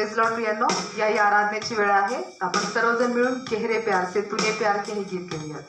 Praise Lord प्रियांनो, या आराधनेची वेळ आहे. आपण सर्वजण मिळून चेहरे प्यार से तूने प्यार के हे गीत गाऊयात.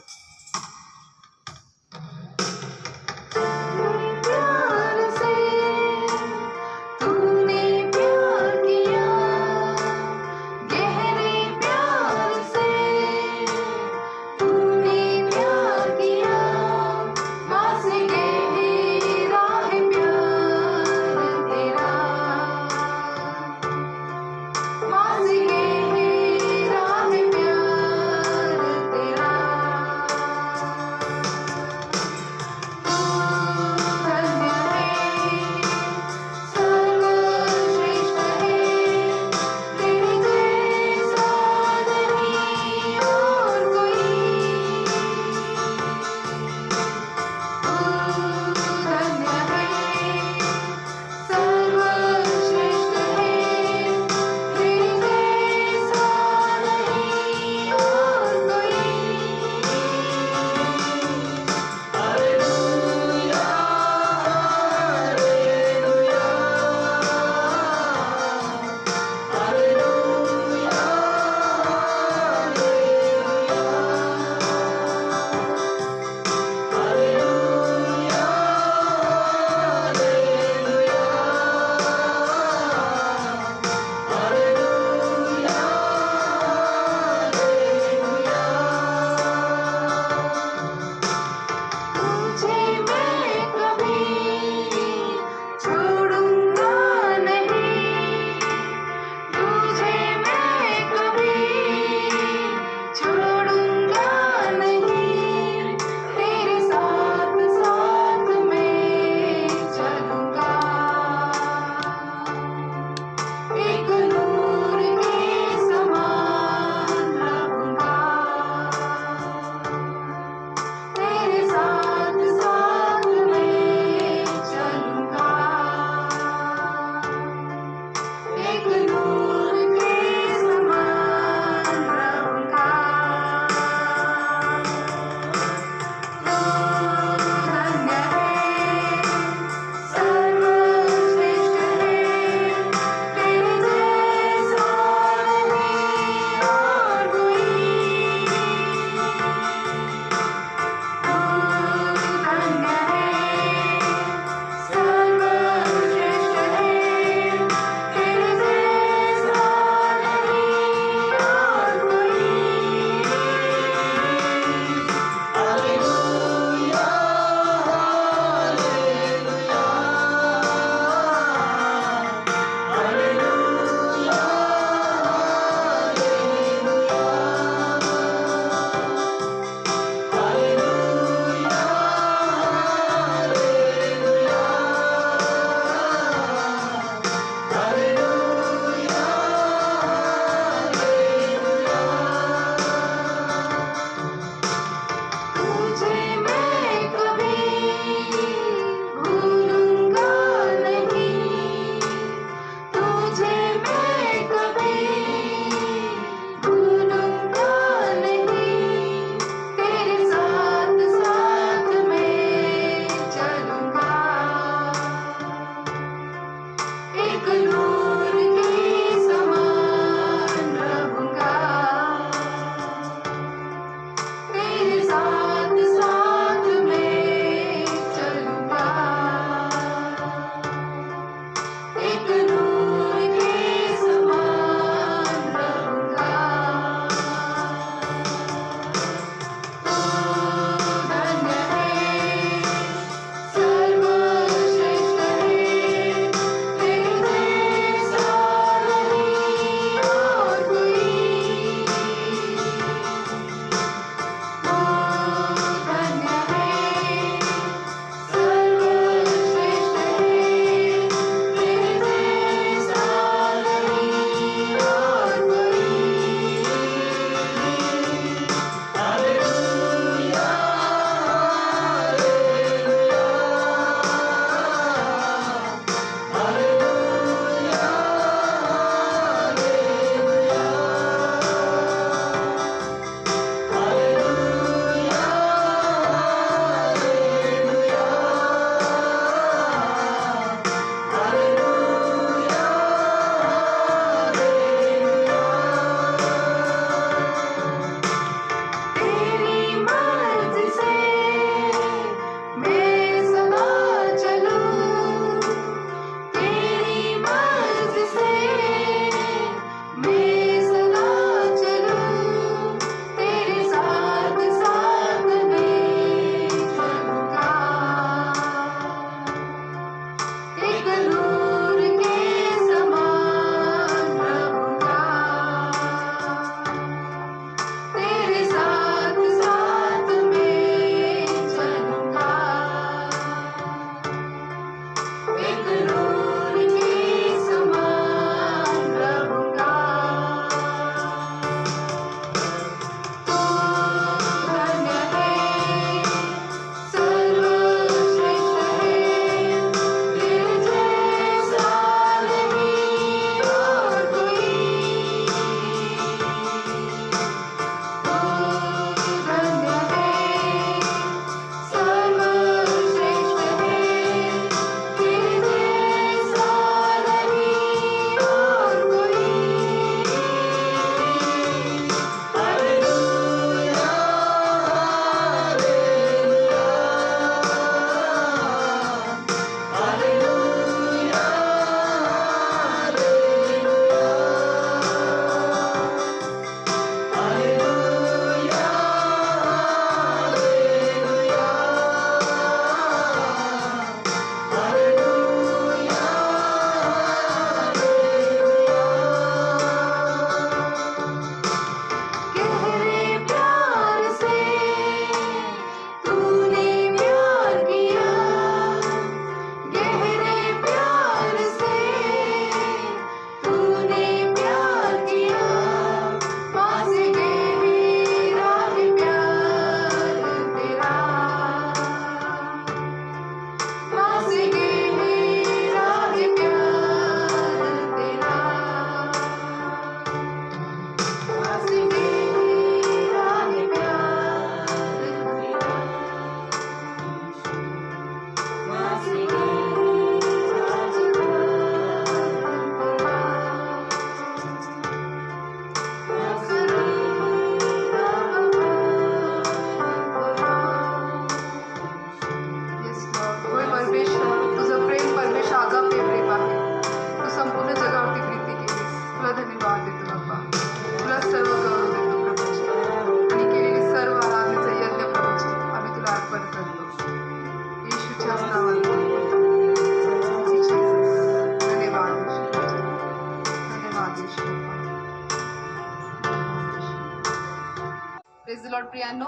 प्रेज द लॉर्ड प्रियांनो,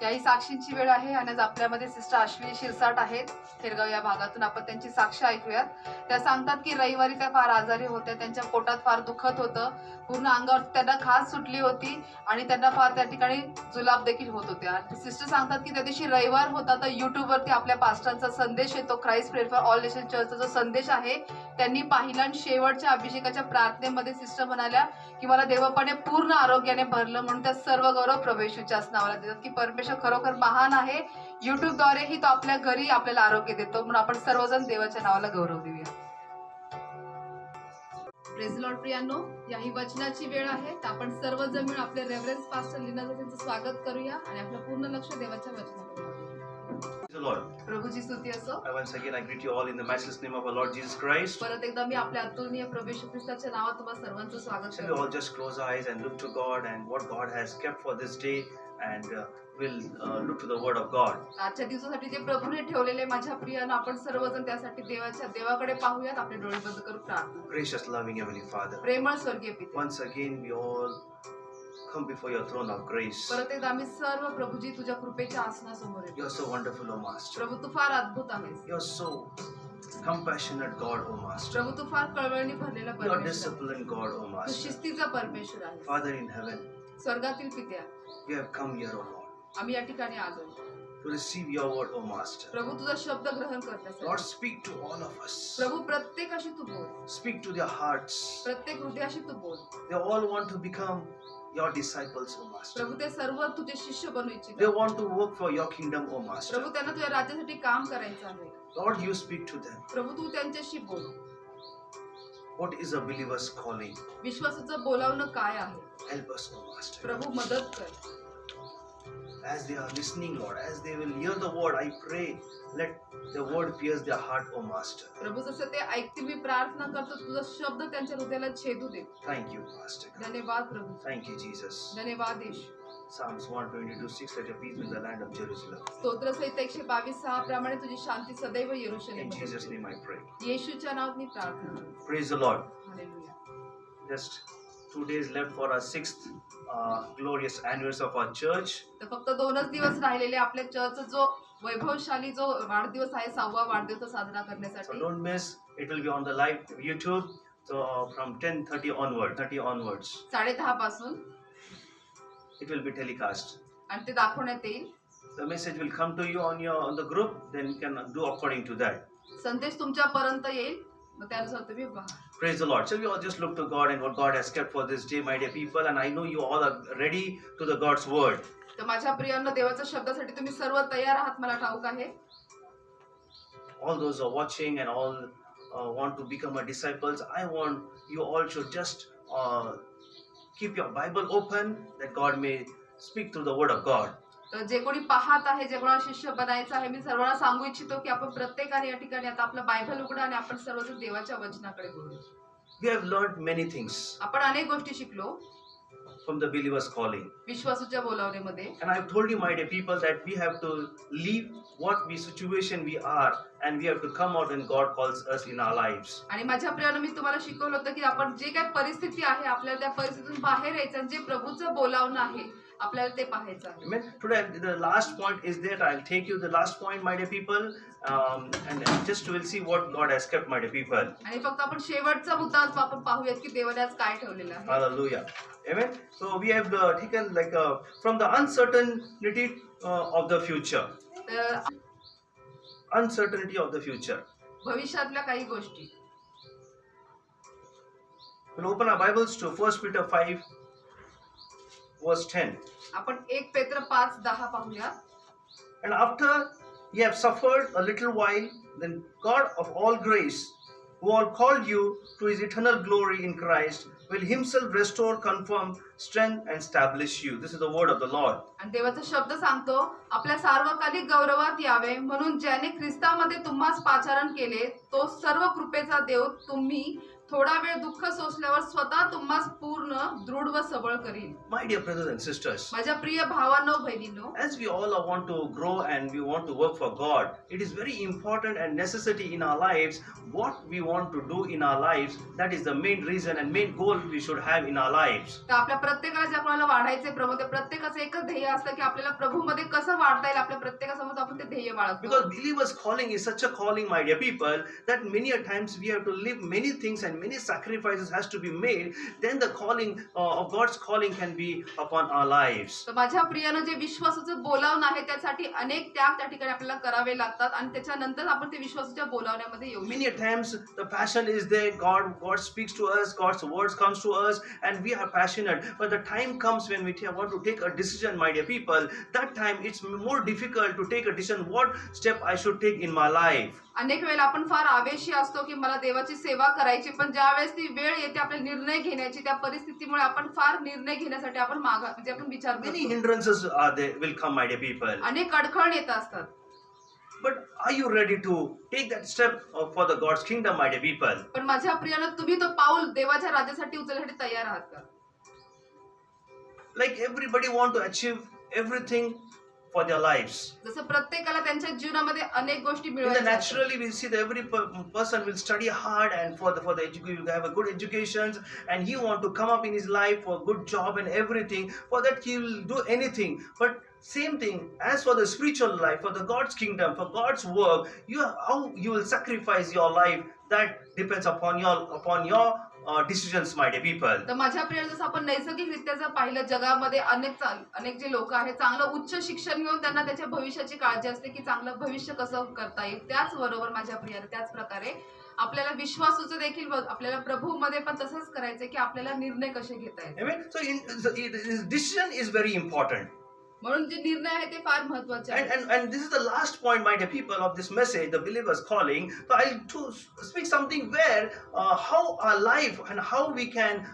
याही साक्षींची वेळ आहे आणि आज आपल्यामध्ये सिस्टर अश्विनी शिरसाट आहेत खेरगाव या भागातून. आपण त्यांची साक्ष ऐकूयात. त्या सांगतात की रविवारी त्या फार आजारी होत्या, त्यांच्या पोटात फार दुखत होतं, पूर्ण अंगावर त्यांना खाज सुटली होती आणि त्यांना फार त्या ठिकाणी जुलाब देखील होत होत्या. सिस्टर सांगतात की त्या दिवशी रविवार होता तर युट्यूबवरती आपल्या पास्टरांचा संदेश येतो, Christ prayer for all nation चर्चचा जो संदेश आहे त्यांनी पाहिला आणि शेवटच्या अभिषेकाच्या प्रार्थनेमध्ये सिस्टर म्हणाल्या की मला देवपणे पूर्ण आरोग्याने भरलं, म्हणून त्या सर्व गौरव प्रभू येशूच्याच नावाला देतात की परमेश्वर खरोखर महान आहे. युट्यूबद्वारेही तो आपल्या घरी आपल्याला आरोग्य देतो, म्हणून आपण सर्वजण देवाच्या नावाला गौरव देऊया. प्रेज लॉर्ड प्रियांनो, याही वचनाची वेळ आहे तर आपण सर्वजण मिळून आपले रेव्हरन्स पास्टर लीनाचं त्यांचं स्वागत करूया आणि आपलं पूर्ण लक्ष देवाच्या वचनाकडे. Praise the Lord. प्रभूची स्तुती असो. Once again, I greet you all in the matchless name of our Lord Jesus Christ. परत एकदा मी आपल्या अतुलनीय प्रभू येशू ख्रिस्ताच्या नावात तुम्हा सर्वांचं स्वागत Shall we करतो. all just close our eyes and look to God and what God has kept for this day, and we'll look to the Word of God. आजच्या दिवसासाठी जे प्रभूने ठेवलेले माझ्या प्रियानं आपण सर्वजण त्यासाठी देवाकडे पाहूयात. आपले डोळे बंद करू प्रार्थना. Gracious, loving Heavenly Father, प्रेमळ स्वर्गीय पिते, once again we all come before your throne of grace. परत एकदा आम्ही सर्व प्रभूजी तुझ्या कृपेच्या आसनासमोर येतो. You're so wonderful, O Master. प्रभू तू फार अद्भुत आहेस. You're so compassionate God, O Master. प्रभू तू फार कळवळणी भरलेला You're परमेश्वर आहे. disciplined God, O तू Master. शिस्तीचा परमेश्वर आहे. Father in heaven, स्वर्गातील पित्या, we have come here, O Lord, आम्ही या ठिकाणी आलो to receive your word, O Master. प्रभू तुझा शब्द ग्रहण करण्यासाठी. Lord, speak to all of us. प्रभू प्रत्येकाशी तू बोल, Speak to their hearts. प्रत्येक हृदयाशी तू बोल. They all want to become your disciples, O Master. प्रभू ते सर्व तुझे शिष्य बनू They इच्छितात. want to work for your kingdom, O Master. प्रभू त्यांना तुझ्या राज्यासाठी काम करायचं आहे. Lord, you speak to them. प्रभू तू त्यांच्याशी बोल. What is a believer's calling? विश्वासाचं बोलावणं काय आहे? Help us, O Master. प्रभू मदत कर. As they are listening, Lord, as they will hear the word, I pray, let the word pierce their heart, O Master. प्रभू जसं ते ऐकतील मी प्रार्थना करतो तुझा शब्द त्यांच्या हृदयाला छेदू दे. Thank you, Master. धन्यवाद प्रभू, Thank you, Jesus. धन्यवाद येशू. Psalms 122:6, let your peace be in the land of Jerusalem. स्तोत्रसहित 122:6 प्रमाणे तुझी शांती सदैव In यरूशलेम Jesus' name I pray. येशूच्या नावात मी प्रार्थना करतो. Praise the Lord. Hallelujah. Just 2 days left for our 6th glorious anniversary of our church. तर फक्त 2च दिवस राहिलेले आपल्या चर्चचा जो वैभवशाली जो वाढदिवस आहे 6वा वाढदिवस साजरा So करण्यासाठी. don't miss, it will be on the live YouTube. So from 10:30 onwards, 10:30 पासून it will be telecast. आणि ते दाखवण्यात येईल. The message will come to you on the group. Then you can do according to that. संदेश तुमच्यापर्यंत येईल, मग त्यानुसार तुम्ही पहा. Praise the Lord. Shall we all just look to God and what God has kept for this day, my dear people? And I know you all are ready to the God's word. तर माझ्या प्रियांनो, देवाच्या शब्दासाठी तुम्ही सर्व तयार आहात मला ठाऊक आहे. All those who are watching and all want to become a disciples, I want you all should just keep your Bible open that God may speak through the word of God. तर जे कोणी पाहत आहे, जे कोणाला शिष्य बनायचं आहे, मी सर्वांना सांगू इच्छितो की आपण प्रत्येकाने या ठिकाणी आता आपलं बायबल उघडा आणि आपण सर्वजण देवाच्या वचनाकडे बोलू. We have learned many things आपण अनेक गोष्टी शिकलो from the believer's calling. विश्वासूच्या बोलावणीमध्ये. And I have told you, my dear people, that we have to leave what situation we are, and we have to come out when God calls us in our lives. आणि माझ्या प्रियानं मी तुम्हाला शिकवलं होतं की आपण जे काही परिस्थिती आहे आपल्याला त्या परिस्थितीतून बाहेर यायचं आणि जे प्रभूचं बोलावणं आहे आपल्याला ते पाहायचं आहे. Amen. Today, the last point is that I'll take you the last point, my dear people, and just we'll see what God has kept, my dear people. आणि फक्त आपण शेवटचा मुद्दा आज आपण पाहूयात की देवाने आज काय ठेवलेलं आहे. Hallelujah. Amen. So we have taken from the uncertainty of the future. तर Uncertainty of the future. भविष्यातल्या काही गोष्टी. We'll open our Bibles to 1 Peter 5, verse 10. आपण 1 पेत्र 5:10 पाहूया. And after ye have suffered a little while, then God of all grace, who all called you to his eternal glory in Christ, will himself restore, confirm, strengthen, and establish you. This is the word of the Lord. आणि देवाचा शब्द सांगतो, आपल्या सार्वकालिक गौरवात यावे म्हणून ज्याने ख्रिस्तामध्ये तुम्हास पाचारण केले, तो सर्व कृपेचा देव थोडा वेळ दुःख सोसल्यावर स्वतः तुम्हास पूर्ण दृढ व सबळ करील. My dear brothers and sisters, माझ्या प्रिय भावांनो बहिणींनो, as we all want to grow and we want to work for God, it is very important and necessity in our lives what we want to do in our lives. That is the main reason and main goal we should have in our lives. तर आपल्या प्रत्येकाला ज्या कोणाला वाढायचे प्रभू, ते प्रत्येकाचं एकच ध्येय असतं की आपल्याला प्रभूमध्ये कसं वाढता येईल. आपल्या प्रत्येकासमोर आपण ते ध्येय बाळगतो. Because believers' calling is such a calling, my dear people, that many a times we have to live many things and many sacrifices has to be made. Then the calling of God's calling can be upon our lives. तर माझ्या प्रियानं जे विश्वासाचं बोलावणं आहे त्यासाठी अनेक त्याग त्या ठिकाणी आपल्याला करावे लागतात आणि त्याच्यानंतर आपण ते विश्वासाच्या बोलावण्यामध्ये येऊ शकतो. Many a times the passion is there. God speaks to us. God's words comes to us, and we are passionate. But the time comes when we want to take a decision, my dear people. That time it's more difficult to take a decision. What step I should take in my life? अनेक वेळेला आपण फार आवेशी असतो की मला देवाची सेवा करायची, पण ज्या वेळेस ती वेळ येते आपले निर्णय घेण्याची, त्या परिस्थितीमुळे आपण फार निर्णय घेण्यासाठी आपण म्हणजे आपण विचार Many करतो. hindrances are there will come, my dear people. अनेक अडखळ येत असतात. But are you ready to take that step for the God's kingdom, my dear people? पण माझ्या प्रियानं तुम्ही तो पाऊल देवाच्या राज्यासाठी उचलण्यासाठी तयार आहात का? Like everybody want to achieve everything for their lives. जसं प्रत्येकाला त्यांच्या जीवनामध्ये अनेक गोष्टी In the मिळवायच्या असतात. naturally we see that every person will study hard and for the education have a good education, and he want to come up in his life for a good job and everything. For that he will do anything. But same thing as for the spiritual life, for the God's kingdom, for God's work, how you will sacrifice your life, that depends upon your decisions, my dear people. तर माझ्या प्रिय, जसं आपण नैसर्गिकरित्या जर पाहिलं जगामध्ये अनेक जे लोक आहेत चांगलं उच्च शिक्षण घेऊन त्यांना त्याच्या भविष्याची काळजी असते की चांगलं भविष्य कसं करता येईल. त्याचबरोबर माझ्या प्रियाला त्याच प्रकारे आपल्याला विश्वासाचं देखील आपल्याला प्रभूमध्ये पण तसंच करायचंय की आपल्याला निर्णय कसे घेता येईल. Amen. So decision is very important. म्हणून जे निर्णय आहे ते फार महत्त्वाचे आहेत. And this is the last point, my dear people, of this message, the believer's calling. So I'll to speak something where how our life and how we can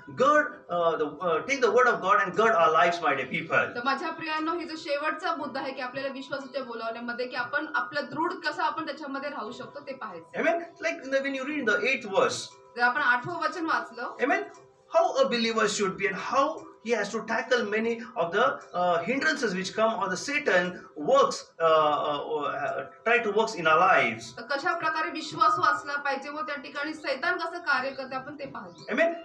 take the word of God and gird our lives, my dear people. तर माझ्या प्रियांनो, ही जो शेवटचा मुद्दा आहे की आपल्याला विश्वासाच्या बोलावण्यामध्ये की आपण आपलं दृढ कसं आपण त्याच्यामध्ये राहू शकतो ते पाहायचं. Amen. Like when you read the 8th verse, जर आपण 8वं वचन वाचलं, amen, how a believer should be and how he has to tackle many of the hindrances which come, or the Satan works try to works in our lives. तर कशा प्रकारे विश्वास वाचला पाहिजे व त्या ठिकाणी सैतान कसं कार्य करते आपण ते पाहतो. Amen.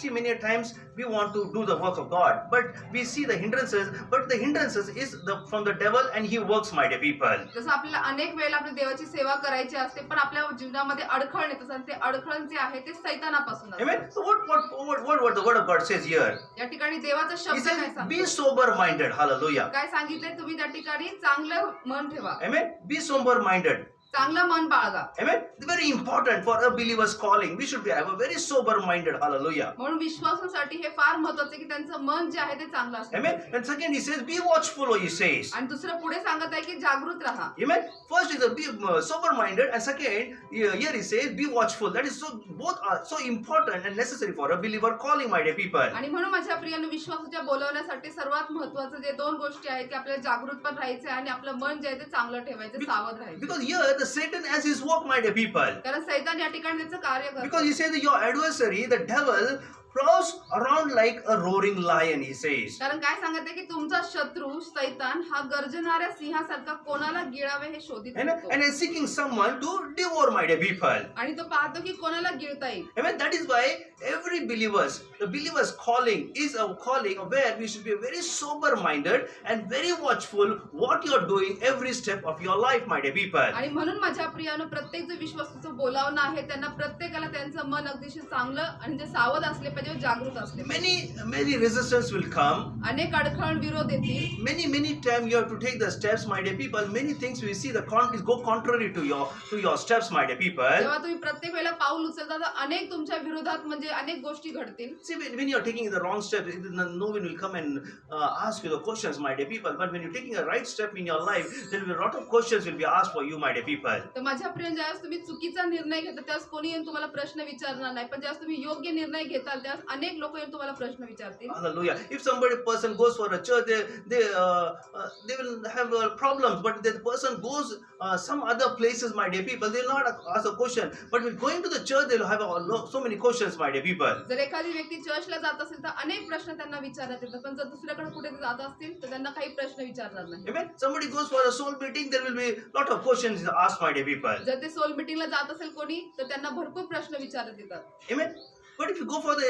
See, many a times we want to do the work of God, but we see the hindrances. But the hindrances is from the devil, and he works, my dear people. जसं आपल्याला अनेक वेळेला आपल्या देवाची सेवा करायची असते, पण आपल्या जीवनामध्ये अडखळ येतात आणि ते अडखळ जे आहे ते सैतानापासून असते. Amen. So what the word of God says here? या ठिकाणी देवाचा He शब्द काय says, सांगतो? be sober minded. Hallelujah. काय सांगितलंय? तुम्ही त्या ठिकाणी चांगलं मन ठेवा, Amen. Be sober minded. चांगलं मन बाळगा. Amen. Very important for a believer's calling. We should have a very sober minded. Hallelujah. म्हणून विश्वासासाठी हे फार महत्त्वाचं की त्यांचं मन जे आहे ते चांगलं असतं. Amen. And second, he says, be watchful. He says. आणि दुसरं पुढे सांगत आहे की जागृत राहा. Amen. First is be sober minded, and second, here he says, be watchful. That is both are so important and necessary for a believer calling, my dear people. आणि म्हणून माझ्या प्रियांनो, विश्वासाच्या बोलवण्यासाठी सर्वात महत्त्वाचं जे दोन गोष्टी आहेत की आपल्याला जागृत पण राहायचं आणि आपलं मन जे आहे ते चांगलं ठेवायचं, सावध राहायचं. Because here the Satan has his work, my dear people. कारण सैतान या ठिकाणी त्याचं कार्य करतो. Because he says that your adversary, the devil, prowls around like a roaring lion, he says. कारण काय सांगत आहे की तुमचा शत्रू सैतान हा गर्जणाऱ्या सिंहासारखा कोणाला गिळावे हे शोधित असतो. And is seeking someone to devour, my dear people. आणि तो पाहतो की कोणाला गिळता येईल. Amen. That is why the believer's calling is a calling where we should be very sober-minded and very watchful what you are doing every step of your life, my dear people. आणि म्हणून माझ्या प्रियानो, प्रत्येक जो विश्वासाचं बोलावणं आहे त्यांना प्रत्येकाला त्यांचं मन अगदीशी चांगलं आणि जे सावध असले पाहिजे, जागृत असले पाहिजे. Many resistance will come. अनेक अडखळ विरोध येतील. Many times you have to take the steps, my dear people. Many things we see go contrary to your steps, my dear people. जेव्हा तुम्ही प्रत्येक वेळेला पाऊल उचलता तर अनेक तुमच्या विरोधात म्हणजे अनेक गोष्टी घडतील. See, when you are taking the wrong step, no one will come and ask you the questions, my dear people. But when you're taking a right step in your life, there will be a lot of questions will be asked for you, my dear people. तर माझ्या प्रिय, ज्यावेळेस तुम्ही चुकीचा निर्णय घेता त्यावेळेस कोणी येऊन तुम्हाला प्रश्न विचारणार नाही, पण ज्यावेळेस तुम्ही योग्य निर्णय घेताल त्यावेळेस त्यावेळेस अनेक लोक येऊन तुम्हाला प्रश्न विचारतील. Hallelujah. If somebody person goes for a church, they will have problems. But if the person goes some other places, my dear people, they will not ask a question. But when going to the church, they will have so many questions, my dear people. जर एखादी व्यक्ती चर्चला जात असेल तर अनेक प्रश्न त्यांना विचारण्यात येतात, पण जर दुसऱ्याकडे कुठे जात असतील तर त्यांना काही प्रश्न विचारणार नाही. Amen. Somebody goes for a soul meeting, there will be lot of questions asked, my dear people. जर ते सोल मीटिंगला जात असेल कोणी तर त्यांना भरपूर प्रश्न विचारण्यात येतात. Amen. But if you go for the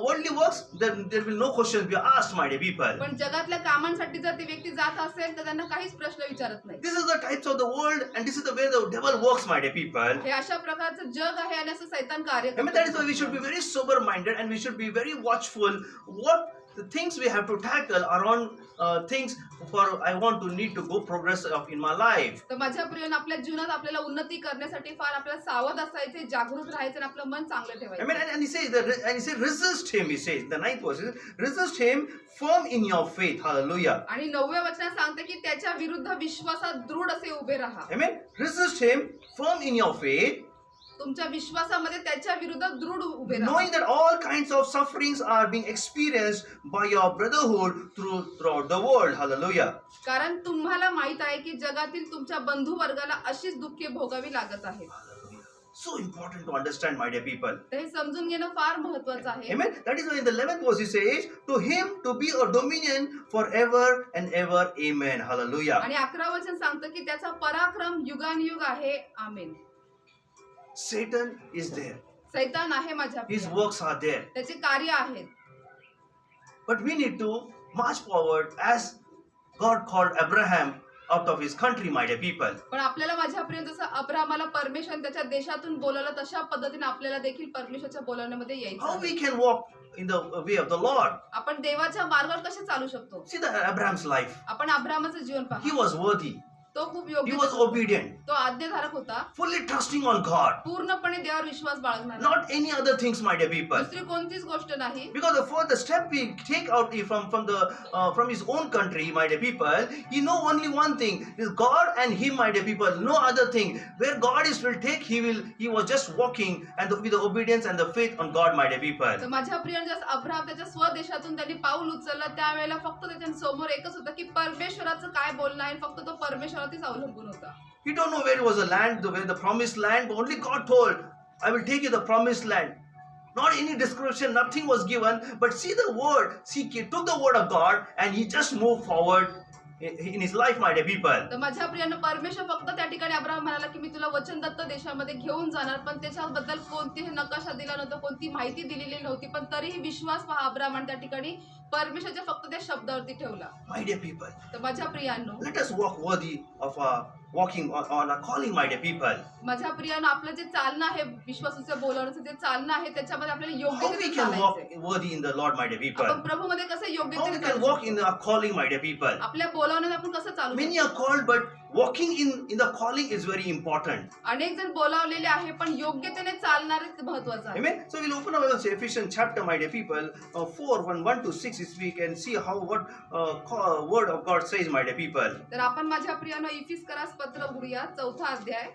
worldly works, then there will no questions be asked, my dear people. पण जगातल्या कामांसाठी जर ती व्यक्ती जात असेल तर त्यांना काहीच प्रश्न विचारत नाही. This is the types of the world, and this is the way the devil works, my dear people. हे अशा प्रकारचं जग आहे आणि असं सैतान कार्य I mean, that is करतो. why we should be very sober-minded and we should be very watchful. What the things we have to tackle around things for I want to need to go progress of in my life. तर माझ्या prion आपल्या जीवनात आपल्याला उन्नती करण्यासाठी फार आपल्याला सावध असायचे, जागृत राहायचं आणि आपलं मन चांगलं I ठेवायचं. mean, and he says that, and he says, resist him. He says the ninth verse is, resist him firm in your faith. Hallelujah. आणि 9व्या वचनात सांगते की त्याच्या विरुद्ध विश्वासात दृढ असे उभे राहा. Amen. Resist him firm in your faith, तुमच्या विश्वासामध्ये त्याच्या विरुद्ध दृढ उभे राहा. knowing that all kinds of sufferings are being experienced by your brotherhood throughout the world. Hallelujah. कारण तुम्हाला माहित आहे की जगातील तुमच्या बंधू वर्गाला अशीच दुःखे भोगावी लागत आहेत. Hallelujah. So important to understand, my dear people. तर हे समजून घेणं फार महत्वाचं आहे. Amen. That is why in the 11th verse he says, to him to be a dominion forever and ever. Amen. Hallelujah. आणि 11 वचन सांगतं की त्याचा पराक्रम युगानुयुग आहे. आमेन. Satan is there. सैतान आहे माझ्या His प्रिय. works are there. त्याचे कार्य आहेत. But we need to march forward as God called Abraham out of his country, my dear people. पण आपल्याला माझ्या प्रिय जसं अब्राहमाला परमेश्वर त्याच्या देशातून बोलावलं तशा पद्धतीने आपल्याला देखील परमेश्वरच्या बोलावण्यामध्ये यायचं How आहे. we can walk in the way of the Lord? आपण देवाच्या मार्गावर कसे चालू शकतो? See the Abraham's life. आपण अब्राहमाचं जीवन He पहा. was worthy. तो खूप He योग्य was होता. obedient. तो आज्ञाधारक होता. Fully trusting on God. पूर्णपणे देवावर विश्वास बाळगणार. Not any other things, my dear people. दुसरी कोणतीच गोष्ट नाही. Because the further step we take out from his own country, my dear people, he know only one thing: is God and him, my dear people. No other thing. Where God is will take, he was just walking and with the obedience and the faith on God, my dear people. तर माझ्या प्रिय जस Abraham त्याच्या स्वदेशातून त्यांनी पाऊल उचललं त्यावेळेला फक्त त्याच्या समोर एकच होतं की परमेश्वराचं काय बोलणं आहे. फक्त तो परमेश्वरावरतीच अवलंबून होता. He don't know where was the land, where the promised land. But only God told, "I will take you the promised land." Not any description, nothing was given. But see the word. See, he took the word of God and he just moved forward in his life, my dear people. तर माझ्या प्रियानं परमेश्वर फक्त त्या ठिकाणी Abraham म्हणाला की मी तुला वचनदत्त देशामध्ये घेऊन जाणार, पण त्याच्याबद्दल कोणतीही नकाशा दिला नव्हता, कोणती माहिती दिलेली नव्हती, पण तरीही विश्वास पहा अब्राहमाने त्या ठिकाणी परमेश्वरच्या फक्त त्या शब्दावरती ठेवला. My dear people, तर माझ्या प्रियांनो, let us walk worthy of walking on our calling, my dear people. माझ्या प्रियानं आपलं जे चालणं आहे विश्वासाचं बोलवण्याचं जे चालणं आहे त्याच्यामध्ये आपल्याला How we योग्यतेने can walk चालायचंय. worthy in the Lord, my dear people. आपण प्रभूमध्ये कसं How we योग्यतेने can चालू walk शकतो? in our calling, my dear people. आपल्या बोलावण्यात आपण कसं चालू Many शकतो? are called, but walking in the calling is very important. अनेक जण बोलावलेले आहे पण योग्यतेने चालणारे महत्वाचं आहे. Amen. So we'll open our Ephesians chapter, my dear people, 4:1 to 6. Is we can see how what word of God says, my dear people. तर आपण माझ्या प्रियानो इफिसकरास पत्र उघडूया 4था अध्याय.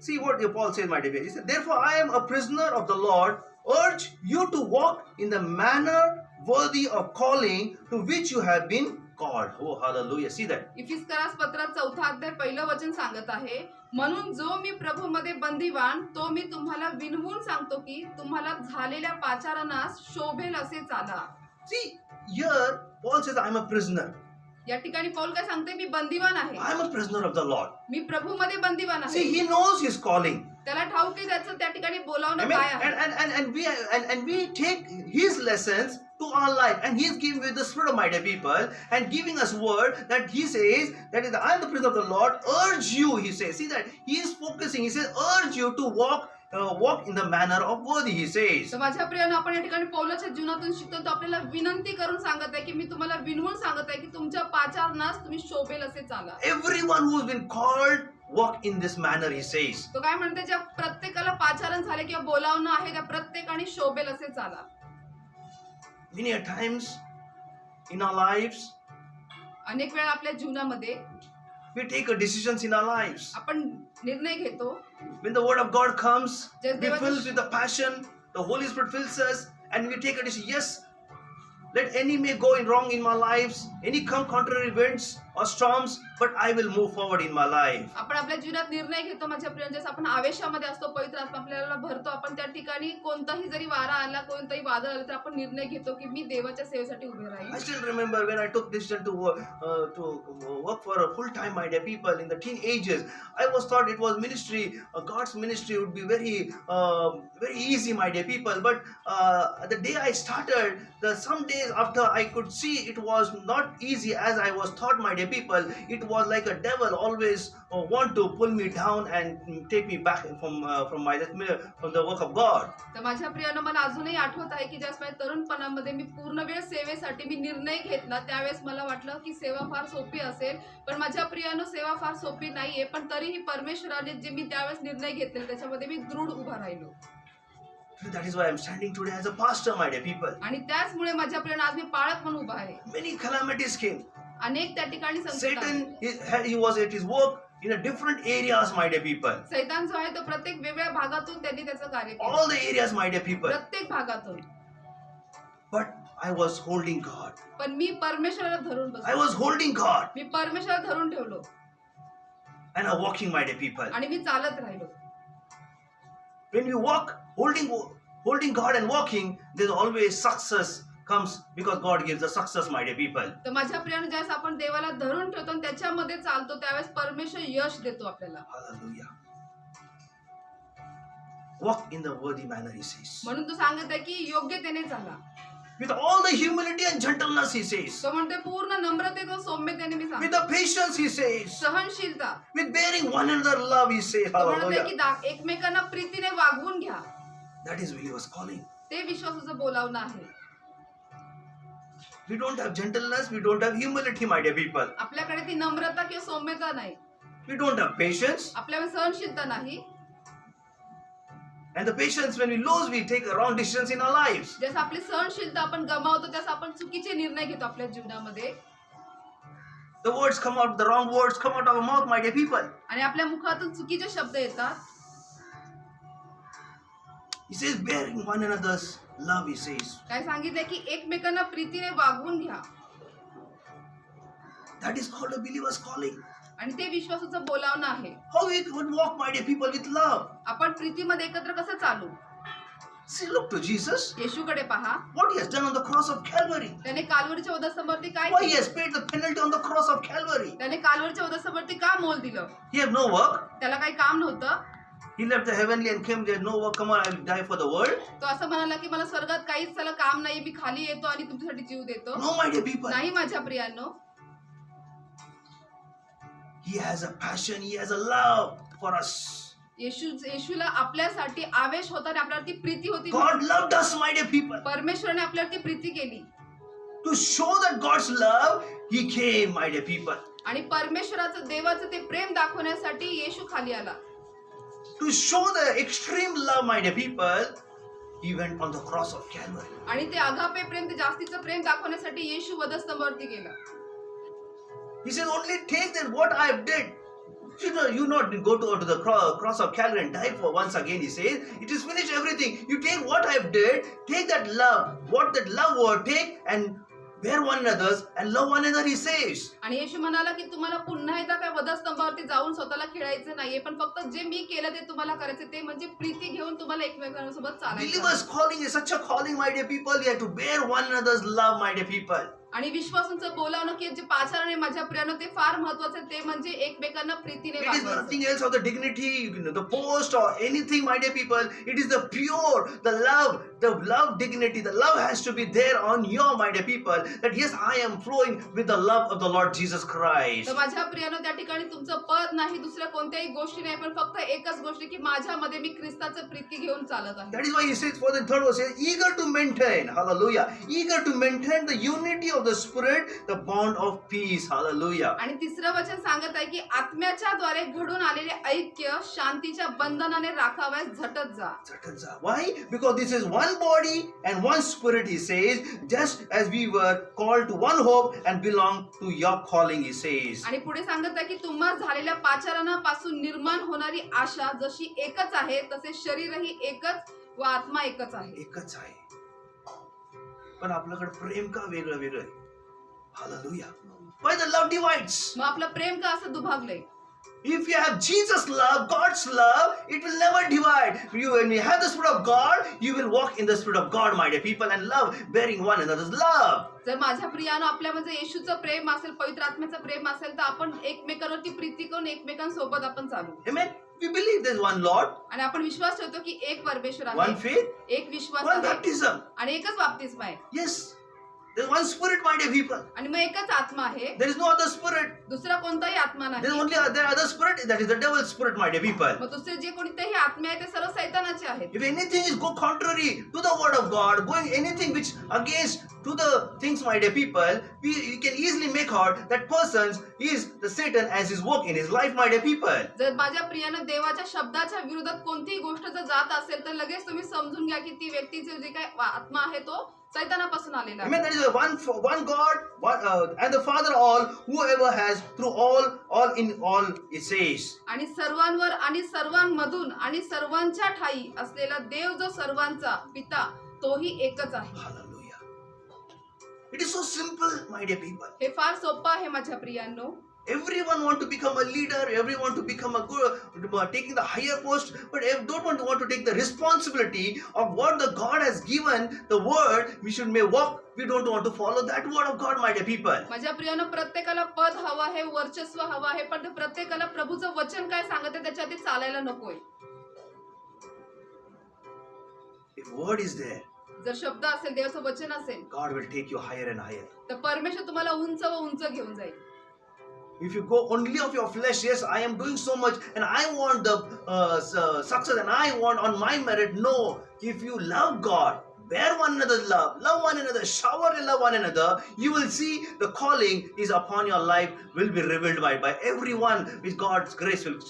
See what Paul says, my dear people. He said, "Therefore I am a prisoner of the Lord. Urge you to walk in the manner worthy of calling to which you have been called." Oh, hallelujah. See that. इफिसकरास पत्रात 4था अध्याय पहिलं वचन सांगत आहे, म्हणून जो मी प्रभूमध्ये बंदीवान तो मी तुम्हाला विनवून सांगतो की तुम्हाला झालेल्या पाचारणास शोभेल असे चाला. See, here Paul says, "I am a prisoner. या ठिकाणी पौल काय सांगते, मी बंदीवान आहे. I am a prisoner of the Lord." Me प्रभूमध्ये बंदीवान See, आहे. he knows his calling. त्याला ठाऊक आहे त्याचं त्या ठिकाणी बोलावणं Amen. काय आहे. And we take his lessons to our life, and he's giving with the spirit of my dear people and giving us word that he says that is, "I am the prisoner of the Lord. Urge you," he says. See that he is focusing. He says, "Urge you to walk in the manner of worthy," he says. तर माझ्या प्रियानं आपण या ठिकाणी पौलाच्या जीवनातून शिकतो, तो आपल्याला विनंती करून सांगत आहे की मी तुम्हाला विनवून सांगत आहे की तुमच्या पाचारणास तुम्ही शोभेल असे चाला. Everyone who's been called, walk in this manner, he says. तो काय म्हणते, ज्या प्रत्येकाला पाचारण झाले किंवा बोलावणं आहे त्या प्रत्येकाने शोभेल असे चाला. Many a times in our lives, अनेक वेळा आपल्या जीवनामध्ये we take decisions in our lives. आपण निर्णय घेतो. When the word of God comes, Just we देवाचं- filled with the passion, the Holy Spirit fills us, and we take a decision. Yes, let any may go in wrong in my lives, any come contrary winds or storms, but I will move forward in my life. आपण आपल्या जीवनात निर्णय घेतो माझ्या प्रियांच्या, आपण आवेशामध्ये असतो, पवित्र आत्मा आपल्याला भरतो, आपण त्या ठिकाणी कोणताही जरी वारा आला, कोणताही वादळ आलं, तर आपण निर्णय घेतो की मी देवाच्या सेवेसाठी उभे I Raheel. still remember when I took decision to work for a full time, my dear people, in the teenagers. I was thought it was ministry, God's ministry would be very easy, my dear people. But the day I started, some days after, I could see it was not easy as I was thought, my dear people. It was like a devil always want to pull me down and take me back from the work of God. तर माझ्या प्रियानं मला अजूनही आठवत आहे की ज्यावेळेस माझ्या तरुणपणामध्ये मी पूर्ण वेळ सेवेसाठी मी निर्णय घेतला, त्यावेळेस मला वाटलं की सेवा फार सोपी असेल, पण माझ्या प्रियानं सेवा फार सोपी नाहीये, पण तरीही परमेश्वराने जे मी त्यावेळेस निर्णय घेतले त्याच्यामध्ये मी दृढ उभा राहिलो. That is why I am standing today as a pastor, my dear people. आणि त्याचमुळे माझ्या प्रियानं आज मी पाळक म्हणून उभा आहे. Many calamities came. अनेक त्या ठिकाणी संकट Satan, आले. he was at his work in a different areas, my dear people. सैतान जो आहे तो प्रत्येक वेगळ्या भागातून त्यांनी त्याचं कार्य केलं, All the areas, my dear people. प्रत्येक भागातून. But I was holding God. पण मी परमेश्वराला धरून I बसलो, was holding God मी परमेश्वराला धरून ठेवलो and I'm walking, my dear people. आणि मी चालत राहिलो. When you walk, holding God and walking, there's always success comes because God gives the success, my dear people. तर माझ्या प्रियाने ज्यावेळेस आपण देवाला धरून ठेवतो आणि त्याच्यामध्ये चालतो, त्यावेळेस परमेश्वर यश देतो आपल्याला. Hallelujah. Walk in the worthy manner, he says. म्हणून तो सांगत आहे की योग्यतेने चाला. With all the humility and gentleness, he says. तो म्हणते पूर्ण नम्रतेने व सौम्यतेने मी With सांगतो. the patience, he says. सहनशीलता. With bearing one another love, he says. तो म्हणते Hallelujah. की एकमेकांना प्रीतीने वागवून घ्या. That is believer's calling. ते विश्वासाचं बोलावणं आहे. We don't have gentleness, we don't have humility, my dear people. आपल्याकडे ती नम्रता किंवा सौम्यता नाही, We don't have patience. आपल्याकडे सहनशीलता नाही. And the patience, when we lose, we take wrong decisions in our lives. जसं आपली सहनशीलता आपण गमावतो, तसं आपण चुकीचे निर्णय घेतो आपल्या जीवनामध्ये. The words come out, the wrong words come out of our mouth, my dear people. आणि आपल्या मुखातून चुकीचे शब्द येतात. He says, bearing one another's love, he says. काय सांगितलंय की एकमेकांना प्रीतीने वागवून घ्या. That is called a believer's calling. आणि ते विश्वासाचं बोलावणं आहे. How we would walk, my dear people, with love. आपण प्रीतीमध्ये एकत्र कसं चालू? See, look to Jesus. येशूकडे पहा. What he has done on the cross of Calvary. त्याने कालवरीच्या वधस्तंभावरती काय Why he केलं? has paid the penalty on the cross of Calvary. त्याने कालवरीच्या वधस्तंभावरती का मोल दिलं? He had no work. त्याला काही काम नव्हतं. He left the heavenly and came there. No work. Come on, I will die for the world. तो असं म्हणाला की मला स्वर्गात काहीच त्याला काम नाही, मी खाली येतो आणि तुमच्यासाठी जीव देतो. No, my dear people. नाही माझ्या प्रियांनो, He has a passion. He has a love for us. येशूला आपल्यासाठी आवेश होता आणि आपल्यावरती प्रीती होती. God loved us, my dear people. परमेश्वराने आपल्यावरती प्रीती केली To show that God's love, He came, my dear people. आणि परमेश्वराचं देवाचं ते प्रेम दाखवण्यासाठी येशू खाली आला. To show the extreme love, my dear people, He went on the cross of Calvary. आणि ते अगापे प्रेम, ते जास्तीचं प्रेम दाखवण्यासाठी येशू वधस्तंभावरती गेला. He says, only take that what I did. You not go to the cross of Calvary and die for once again, he says. It is finished everything. You take what I did, take that love, what that love word, take and bear one another and love one another, he says. आणि येशू म्हणाला की तुम्हाला पुन्हा एकदा काय वधस्तंभावरती जाऊन स्वतःला खिळायचं नाहीये, पण फक्त जे मी केलं ते तुम्हाला करायचं, ते म्हणजे प्रीती घेऊन तुम्हाला एकमेकांसोबत चालायचं. Believers' calling is such a calling, my dear people. We have to bear one another's love, my dear people. आणि विश्वासाचं बोलावणं की जे पाचाराने माझ्या प्रियानं ते फार महत्वाचं आहे, ते म्हणजे एकमेकांना प्रीतीने It is वागवायचं. nothing else of the dignity, the post or anything, my dear people. It is the pure, the love dignity. The love has to be there on your, my dear people. That yes, I am flowing with the love of the Lord Jesus Christ. तर माझ्या प्रियानं त्या ठिकाणी तुमचं पद नाही, दुसऱ्या कोणत्याही गोष्टी नाही, पण फक्त एकच गोष्ट की माझ्यामध्ये मी ख्रिस्ताचं प्रीती घेऊन चालत आहे. That is why he says for the third verse, eager to maintain, hallelujah, eager to maintain the unity of the Spirit, the bond of peace, hallelujah. आणि तिसरं वचन सांगत आहे की आत्म्याच्या द्वारे घडून आलेले ऐक्य शांतीच्या बंधनाने राखावयास झटत जा. Why? Because this is one body and one spirit, he says, just as we were called to one hope and belong to your calling, he says. आणि पुढे सांगत आहे की तुम्हा झालेल्या पाचारणापासून निर्माण होणारी आशा जशी एकच आहे, तसे शरीरही एकच व आत्मा एकच आहे. एकच आहे. पण आपल्याकडे प्रेम का वेगळं वेगळं आहे? Hallelujah. Why the love divides? मग आपलं प्रेम का असं दुभागलंय? If you have Jesus' love, God's love, it will never divide. When you have the Spirit of God, you will walk in the Spirit of God, my dear people, and love, bearing one another's love. जर माझ्या प्रियानं आपल्यामध्ये येशूचं प्रेम असेल, पवित्र आत्म्याचं प्रेम असेल, तर आपण एकमेकांवरती प्रीती करून एकमेकांसोबत आपण चालू. Amen. We believe there's one Lord, आणि आपण विश्वास ठेवतो की एक परमेश्वर one आहे, faith, एक विश्वास one आहे baptism. आणि एकच बाप्तिस्म आहे. Yes. There's one Spirit, my dear people. आणि मग एकच आत्मा आहे, There is no other Spirit. दुसरा कोणताही आत्मा There's नाही. only the other Spirit, that is the devil's Spirit, my dear people. मग दुसरे जे कोणतेही आत्मे आहेत ते सर्व सैतानाचे आहेत. If anything is go contrary to the word of God, going anything which against to the things, my dear people, we can easily make out that person is the Satan as his work in his life, my dear people. जर माझ्या प्रियानं देवाच्या शब्दाच्या विरोधात कोणतीही गोष्ट जर जात असेल तर लगेच तुम्ही समजून घ्या की ती व्यक्तीचे जे काय आत्मा आहे तो सैतानापासून आलेला आहे. Amen. That is one God, and the Father all, whoever has through all in all, it says. आणि सर्वांवर आणि सर्वांमधून आणि सर्वांच्या ठाई असलेला देव जो सर्वांचा पिता तोही एकच आहे. Hallelujah. It is so simple, my dear people. हे फार सोपं आहे माझ्या प्रियांनो. Everyone want to become a leader, everyone to become a good, taking the higher post, but don't want to take the responsibility of what the God has given, the word, may walk. We don't want to follow that word of God, my dear people. माझ्या प्रियांनो, प्रत्येकाला पद हवं आहे, वर्चस्व हवं आहे, पण प्रत्येकाला प्रभूचं वचन काय सांगते त्याच्या आधी चालायला नकोय. If word is there, जर शब्द असेल, देवाचं वचन असेल, God will take you higher and higher. तर परमेश्वर तुम्हाला उंच व उंच घेऊन जाईल. If you go only of your flesh, yes, I am doing so much and I want the success and I want on my merit. No, if you love God, bear one another's love one another, shower and love one another, you will see the calling is upon your life will be revealed by everyone with God's grace will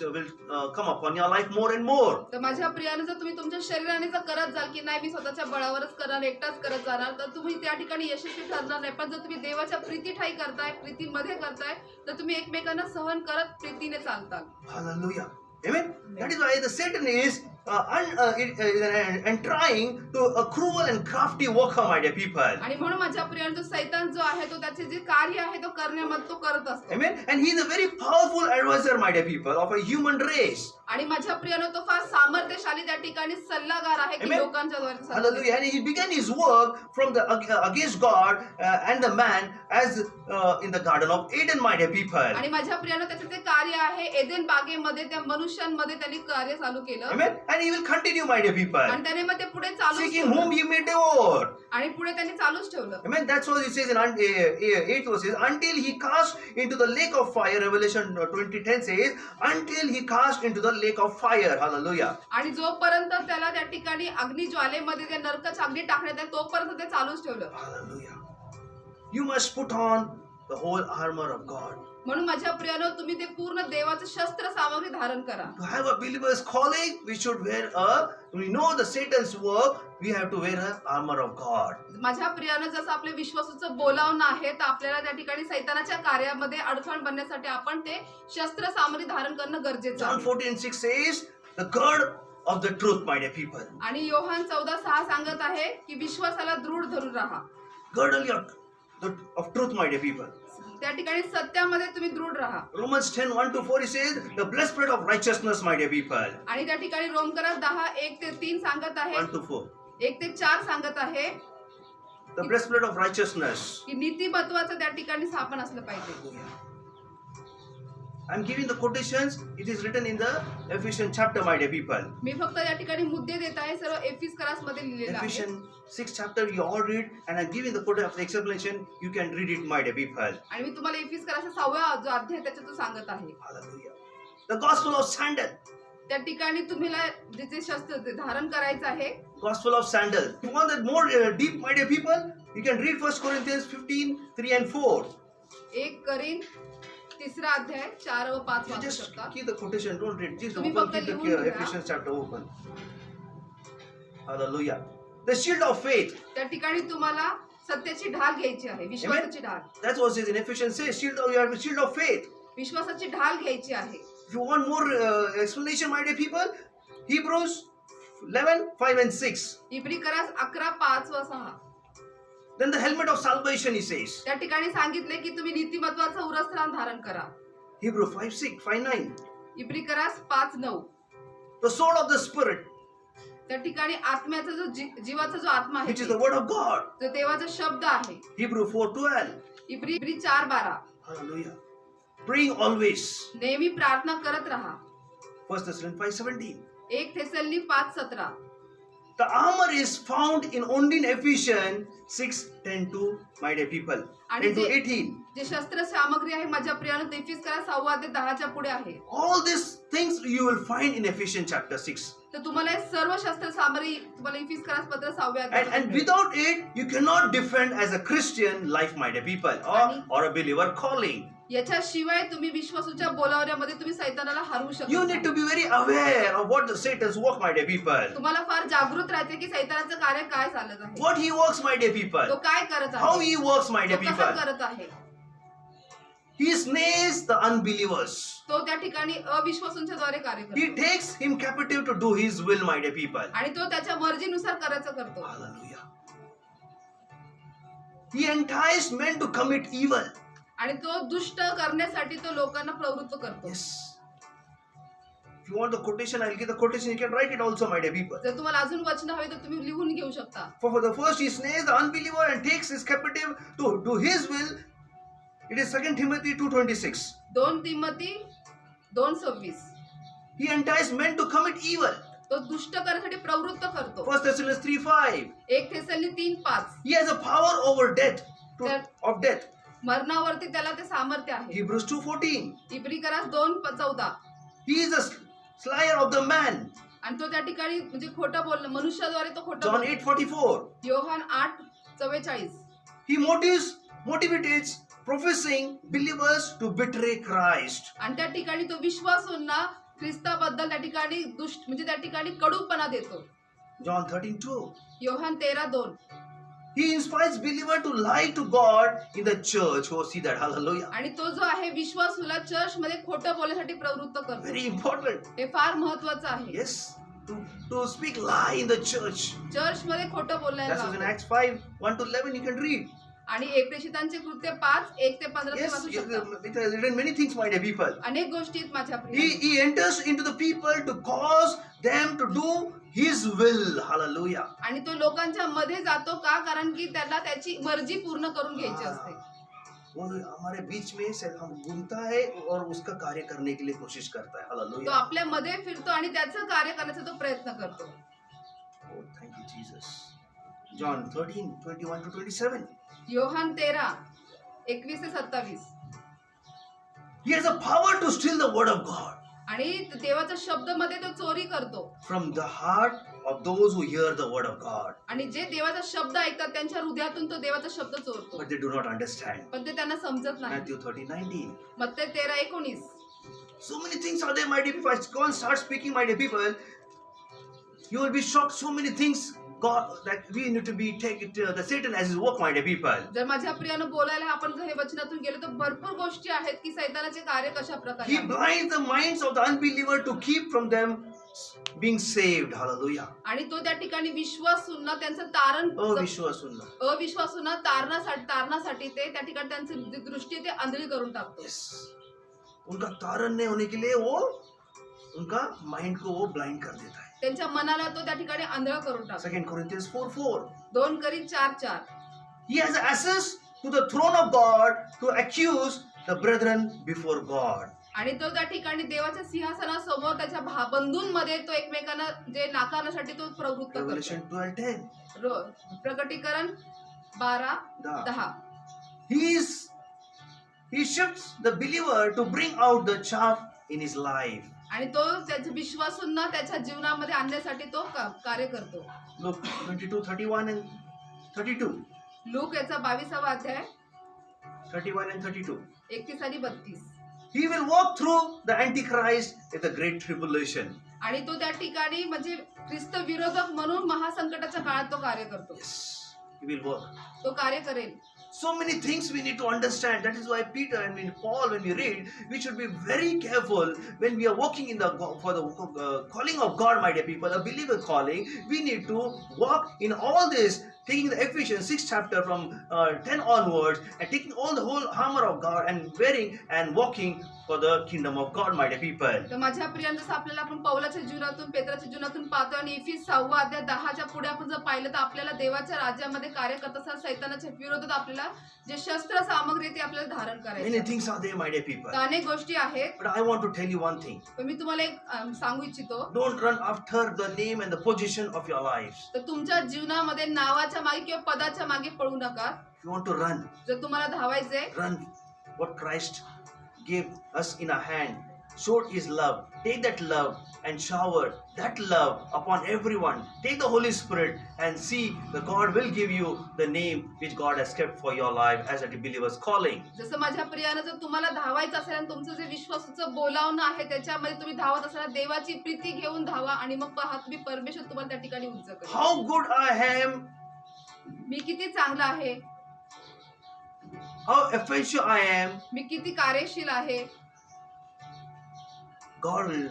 come upon your life more and more. तर माझ्या प्रियाने जर तुम्ही तुमच्या शरीराने जर करत जाल की नाही मी स्वतःच्या बळावरच करणार, एकटाच करत जाणार, तर तुम्ही त्या ठिकाणी यशस्वी ठरणार नाही. पण जर तुम्ही देवाच्या प्रीती ठाई करताय, प्रीतीमध्ये करताय, तर तुम्ही एकमेकांना सहन करत प्रीतीने चालताल. Hallelujah. Amen. That is why the Satan is and trying to a cruel and crafty worker, my dear people. आणि म्हणून माझ्या प्रियाने जो सैतान जो आहे तो त्याचे जे कार्य आहे तो करण्यामध्ये तो करत असतो. Amen. And he is a very powerful advisor, my dear people, of a human race. आणि माझ्या प्रियाने तो फार सामर्थ्यशाली त्या ठिकाणी सल्लागार आहे की Amen. लोकांच्या द्वारे. Hallelujah. And he began his work from the against God and the man as in the Garden of Eden, my dear people. आणि माझ्या प्रियाने त्याचे जे कार्य आहे एदेन बागेमध्ये त्या मनुष्यांमध्ये त्यांनी कार्य चालू केलं. Amen. And he will continue, my dear people. आणि त्याने मग ते पुढे चालूच Seeking ठेवलं. whom he may devour. आणि पुढे त्यांनी चालूच ठेवलं. Amen. That's what it says in 8 verses. Until he cast into the lake of fire. Revelation 20:10 says, until he cast into the lake of fire. Hallelujah. आणि जोपर्यंत त्याला त्या ठिकाणी अग्निज्वालेमध्ये त्या नरकाच्या अग्नी टाकण्यात आली तोपर्यंत ते चालूच ठेवलं. Hallelujah. You must put on the whole armor of God. म्हणून माझ्या प्रियानो तुम्ही ते पूर्ण देवाचं शस्त्र सामग्री धारण करा. To have a believer's calling, we should we know the Satan's work, we have to wear an armor of God. माझ्या प्रियानं जसं आपल्या विश्वासाचं बोलावणं आहे तर आपल्याला त्या ठिकाणी सैतानाच्या कार्यामध्ये अडथळ बनण्यासाठी आपण ते शस्त्र सामग्री धारण करणं गरजेचं John आहे. 14:6 says, the gird of the truth, my dear people. आणि योहान 14:6 सांगत आहे की विश्वासाला दृढ धरून राहा. Girdle of truth, my dear people. त्या ठिकाणी सत्यामध्ये तुम्ही दृढ राहा. Romans 10:1-4 it says, the breastplate of righteousness, my dear people. आणि त्या ठिकाणी रोमकरास 10:1-3 सांगत आहे, 1-4. 1-4 सांगत आहे The breastplate of righteousness. की नीतिमत्वाचं त्या ठिकाणी स्थापन असलं पाहिजे. I'm giving the quotations. It is written in the Ephesians chapter, my dear people. मी फक्त या ठिकाणी मुद्दे देत आहे, सर्व एफिसकरास मध्ये लिहिलेलं आहे. Ephesians 6 chapter you all read, and I'm giving the quote of the explanation. You can read it, my dear people. आणि मी तुम्हाला एफिसकराचा 6वा जो अध्याय त्याच्यातून सांगत आहे. Hallelujah. The gospel of sandal. त्या ठिकाणी तुम्हाला जे शस्त्र ते धारण करायचं आहे. Gospel of sandal. You want that more deep, my dear people? You can read 1 Corinthians 15:3-4. 1 करीन 3रा अध्याय 4 व 5 You वाचू just शकता. keep the quotation. Don't read. Just तुम्ही open, फक्त keep लिहून the घ्या. Ephesians chapter open. Hallelujah. The shield of faith. त्या ठिकाणी तुम्हाला सत्याची ढाल घ्यायची आहे, विश्वासाची ढाल. That's what it says in Ephesians. Says shield of, you have a shield of faith. विश्वासाची ढाल घ्यायची आहे. If you want more explanation, my dear people, Hebrews 11:5-6. इब्री करास 11:5 व 6. Then the helmet of salvation, he says. त्या ठिकाणी सांगितले की तुम्ही नीतिमत्वाचं उरस्त्राण धारण करा. Hebrew 5:9. इब्रिकरास 5:9. The sword of the Spirit, त्या ठिकाणी आत्म्याचा जो जीवाचा जो आत्मा आहे which is the word of God. जो देवाचा शब्द आहे. Hebrew 4:12. इब्री 4:12. Hallelujah. Praying always. नेहमी प्रार्थना करत राहा. 1 Thessalonians 5:17. 1 थेसलनी 5:17. The armor is found in only in Ephesians 6:10 to my dear people. And 10 to the- 18. जे शस्त्र सामग्री आहे माझ्या प्रियानं तेफीस करा 6:10 पुढे आहे. All these things you will find in Ephesians chapter 6. तर तुम्हाला हे सर्व शस्त्र सामग्री तुम्हाला इफिस करा पत्र 6 And without it, you cannot defend as a Christian life, my dear people, or a believer calling. याच्याशिवाय तुम्ही विश्वासूच्या बोलावण्यामध्ये तुम्ही सैतानाला हरवू You शकता. need to be very aware of what the Satan's work, my dear people. तुम्हाला फार जागृत राहायचे की सैतानाचं कार्य काय चालत आहे. What he works, my dear तो people. काय करत How आहे. he works, my तो dear कसं people. करत आहे. He snares the unbelievers. तो त्या ठिकाणी अविश्वासूंच्या द्वारे कार्य He करतो. takes him captive to do his will, my dear people. आणि तो त्याच्या मर्जीनुसार करायचं करतो. Hallelujah. He enticed men to commit evil. आणि तो दुष्ट करण्यासाठी तो लोकांना प्रवृत्त करतो. Yes. If you want the quotation, I'll give the quotation. You can write it also, my dear people. जर तुम्हाला अजून वचन हवे तर तुम्ही लिहून घेऊ शकता. For the first, he snares the unbeliever and takes his captive to do his will. It is 2 Timothy 2:26. 2 Timothy 2:26. He enticed men to commit evil. तो दुष्ट करण्यासाठी प्रवृत्त करतो. 1 Thessalonians 3:5. 1 थेसलनी 3:5. He has a power over death, of death. मरणावरती त्याला ते सामर्थ्य आहे. Hebrews 2:14. इब्रिकरास 2:14. He is a slayer of the man. आणि तो त्या ठिकाणी म्हणजे खोटं बोलणं मनुष्याद्वारे तो खोटं John बोलतो. 8:44. Yohan 8:44. He motivates professing believers to betray Christ. आणि त्या ठिकाणी तो विश्वासूंना ख्रिस्ताबद्दल त्या ठिकाणी दुष्ट म्हणजे त्या ठिकाणी कडूपणा देतो. John 13:2. Yohan 13:2. He inspires believer to lie to God in the church. Oh, see that, hallelujah. आणि तो जो आहे विश्वासूला चर्च मध्ये खोटं बोलण्यासाठी प्रवृत्त करतो. Very important. हे फार महत्वाचं आहे. Yes, to speak lie in the church. Church मध्ये खोटं बोलायला That was in लावतो. Acts 5:1-11. You can read. आणि प्रेषितांचे कृत्य 5:1-15 ते Yes, वाचू शकता. it has written many things, my dear people. अनेक गोष्टी आहेत माझ्या प्रिय. He enters into the people to cause them to do His will. Hallelujah. आणि तो लोकांच्या मध्ये जातो का कारण की त्याला त्याची मर्जी पूर्ण करून घ्यायची असते. वो हमारे बीच में से हम घूमता है और उसका कार्य करने के लिए कोशिश करता है. तो Hallelujah. आपल्या मध्ये फिरतो आणि त्याचं कार्य करण्याचा तो प्रयत्न करतो. Oh, thank you, Jesus. John 13:21-27. Yohan 13:21 ते 27. He has a power to steal the word of God आणि देवाच्या शब्द मध्ये तो चोरी करतो. from the heart of those who hear the word of God, आणि जे देवाचा शब्द ऐकतात त्यांच्या हृदयातून तो देवाचा शब्द चोरतो. but they do not understand. पण ते त्यांना समजत नाही. Matthew 13:19. Matte 13:19. So many things are there, my dear people. If I go and start speaking, my dear people, you will be shocked. So many things, God, that we need to be take it. The Satan as his work, my dear people. जर माझ्या प्रियानं बोलायला आपण जर हे वचनातून गेलो तर भरपूर गोष्टी आहेत की सैतानाचे कार्य कशा प्रकारे He आहे. blinds the minds of the unbeliever to keep from them being saved. Hallelujah. आणि तो त्या ठिकाणी विश्वासूंना त्यांचं तारण अविश्वासूंना तारणासाठी ते त्या ठिकाणी त्यांची दृष्टी ते आंधळी करून टाकतो. Yes. उनका तारण नहीं होने के लिए वो उनका माइंड को वो ब्लाइंड कर देता है. त्यांच्या मनाला तो त्या ठिकाणी आंधळ करून टाकतो. 2 Corinthians 4:4. 2 Corinthians 4:4. He has access to the throne of God to accuse the brethren before God. आणि तो त्या ठिकाणी देवाच्या सिंहासनासमोर त्याच्या बंधूंमध्ये तो एकमेकांना जे नाकारण्यासाठी तो प्रवृत्त Revelation करतो. 12:10. प्रकटीकरण 12:10. He shifts the believer to bring out the chaff in his life. आणि तो त्याच्या विश्वासूंना त्याच्या जीवनामध्ये आणण्यासाठी तो कार्य करतो. Luke 22:31 and 32. लूक याचा 22वा अध्याय 31 and 32. 31 आणि 32. He will walk through the Antichrist in the great tribulation. आणि तो त्या ठिकाणी म्हणजे ख्रिस्त विरोधक म्हणून महासंकटाच्या काळात तो कार्य करतो. Yes, he will work. तो कार्य करेल. So many things we need to understand. That is why Peter and Paul, when we read, we should be very careful when we are walking in for the calling of God, my dear people, a believer calling. We need to walk in all this taking the Ephesians 6 chapter from 10 onwards, and taking all the whole armor of God and wearing and walking for the kingdom of God, my dear people. तर माझ्या प्रियांनो, जसं आपल्याला आपण पौलाच्या जीवनातून, पेत्राच्या जीवनातून पाहतो आणि इफिस 6 अध्याय 10च्या पुढे आपण जर पाहिलं तर आपल्याला देवाच्या राज्यामध्ये कार्य करत असताना सैतानाच्या विरोधात आपल्याला जे शस्त्र सामग्री ते आपल्याला धारण Many करायचे. things are there, my dear people. तर अनेक गोष्टी आहेत. But I want to tell you one thing. पण मी तुम्हाला एक सांगू इच्छितो. Don't run after the name and the position of your lives. तर तुमच्या जीवनामध्ये नावाच्या मागे किंवा पदाच्या मागे पळू नका. If you want to run, जर तुम्हाला धावायचंय, run what Christ gave us in our hand. Showed his love. Take that love and shower that love upon everyone. Take the Holy Spirit and see that God will give you the name which God has kept for your life as a believer's calling. जसं माझ्या प्रियानं, जर तुम्हाला धावायचं असेल आणि तुमचं जे विश्वासाचं बोलावणं आहे त्याच्यामध्ये तुम्ही धावत असताना देवाची प्रीती घेऊन धावा आणि मग पहा तुम्ही परमेश्वर तुम्हाला त्या ठिकाणी उंच करेल. How good I am, मी किती चांगला आहे, how effective I am, मी किती कार्यशील आहे. God will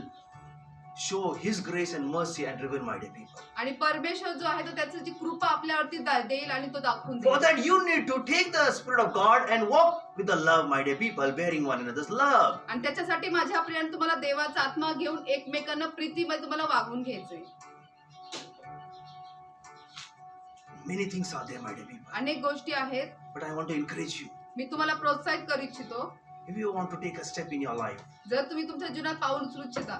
show his grace and mercy and reveal, my dear people. आणि परमेश्वर जो आहे तो त्याची जी कृपा आपल्यावरती देईल आणि तो दाखवून For देईल. that you need to take the Spirit of God and walk with the love, my dear people, bearing one another's love. आणि त्याच्यासाठी माझ्या प्रियाने तुम्हाला देवाचा आत्मा घेऊन एकमेकांना प्रीतीमध्ये तुम्हाला वागवून घ्यायचंय. Many things are there, my dear people. अनेक गोष्टी आहेत. But I want to encourage you. मी तुम्हाला प्रोत्साहित करू इच्छितो. If you want to take a step in your life, जर तुम्ही तुमच्या जीवनात पाऊल उचलू इच्छिता,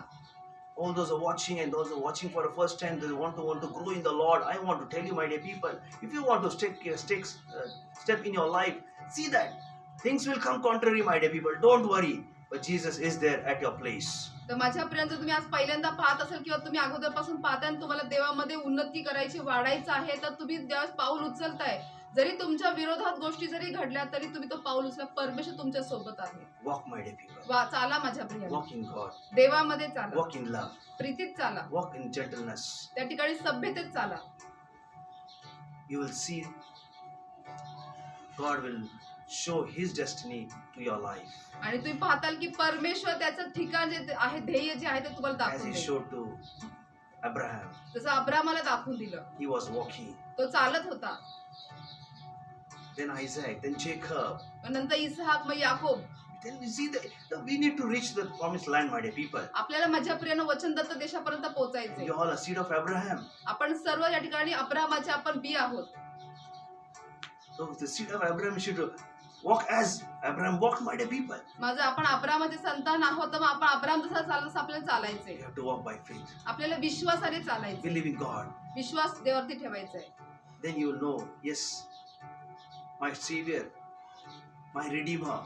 all those are watching and those are watching for the first time, they want to grow in the Lord. I want to tell you, my dear people, if you want to step in your life, see that things will come contrary, my dear people. Don't worry, but Jesus is there at your place. तर माझ्या प्रियांनो, जर तुम्ही आज पहिल्यांदा पाहत असाल किंवा तुम्ही अगोदरपासून पाहताय आणि तुम्हाला देवामध्ये उन्नती करायची, वाढायचं आहे, तर तुम्ही ज्यावेळेस पाऊल उचलताय, जरी तुमच्या विरोधात गोष्टी जरी घडल्या तरी तुम्ही तो पाऊल उचला. परमेश्वर तुमच्या सोबत आहे. Walk, my dear people. चाला माझ्या प्रियांनो, Walk in God. देवामध्ये चाला, Walk in love. प्रीतीत चाला, Walk in gentleness. त्या ठिकाणी सभ्यतेत चाला. You will see God will show his destiny to your life. आणि तुम्ही पाहताल की परमेश्वर त्याचं ठिकाण जे आहे, ध्येय जे आहे ते तुम्हाला As दाखवून he देईल. showed to Abraham, जसं अब्रामाला दाखवून दिलं, he was walking. तो चालत होता. Then Isaac, then Jacob. मग नंतर इसहाक, मग Yakob. Then we see that we need to reach the promised land, my dear people. आपल्याला माझ्या प्रियानं वचनदत्त देशापर्यंत पोहोचायचंय. You all are seed of Abraham. आपण सर्व या ठिकाणी अब्रामाचे आपण बी आहोत. So the seed of Abraham should walk as Abraham walked, my dear people. माझं आपण अब्रामाचे संतान आहोत, तर मग आपण अब्राम जसा चालला तसं आपल्याला चालायचंय. You have to walk by faith. आपल्याला विश्वासाने चालायचंय. Believe in God. विश्वास देवावरती ठेवायचाय. Then you will know, yes, my Savior, my Redeemer,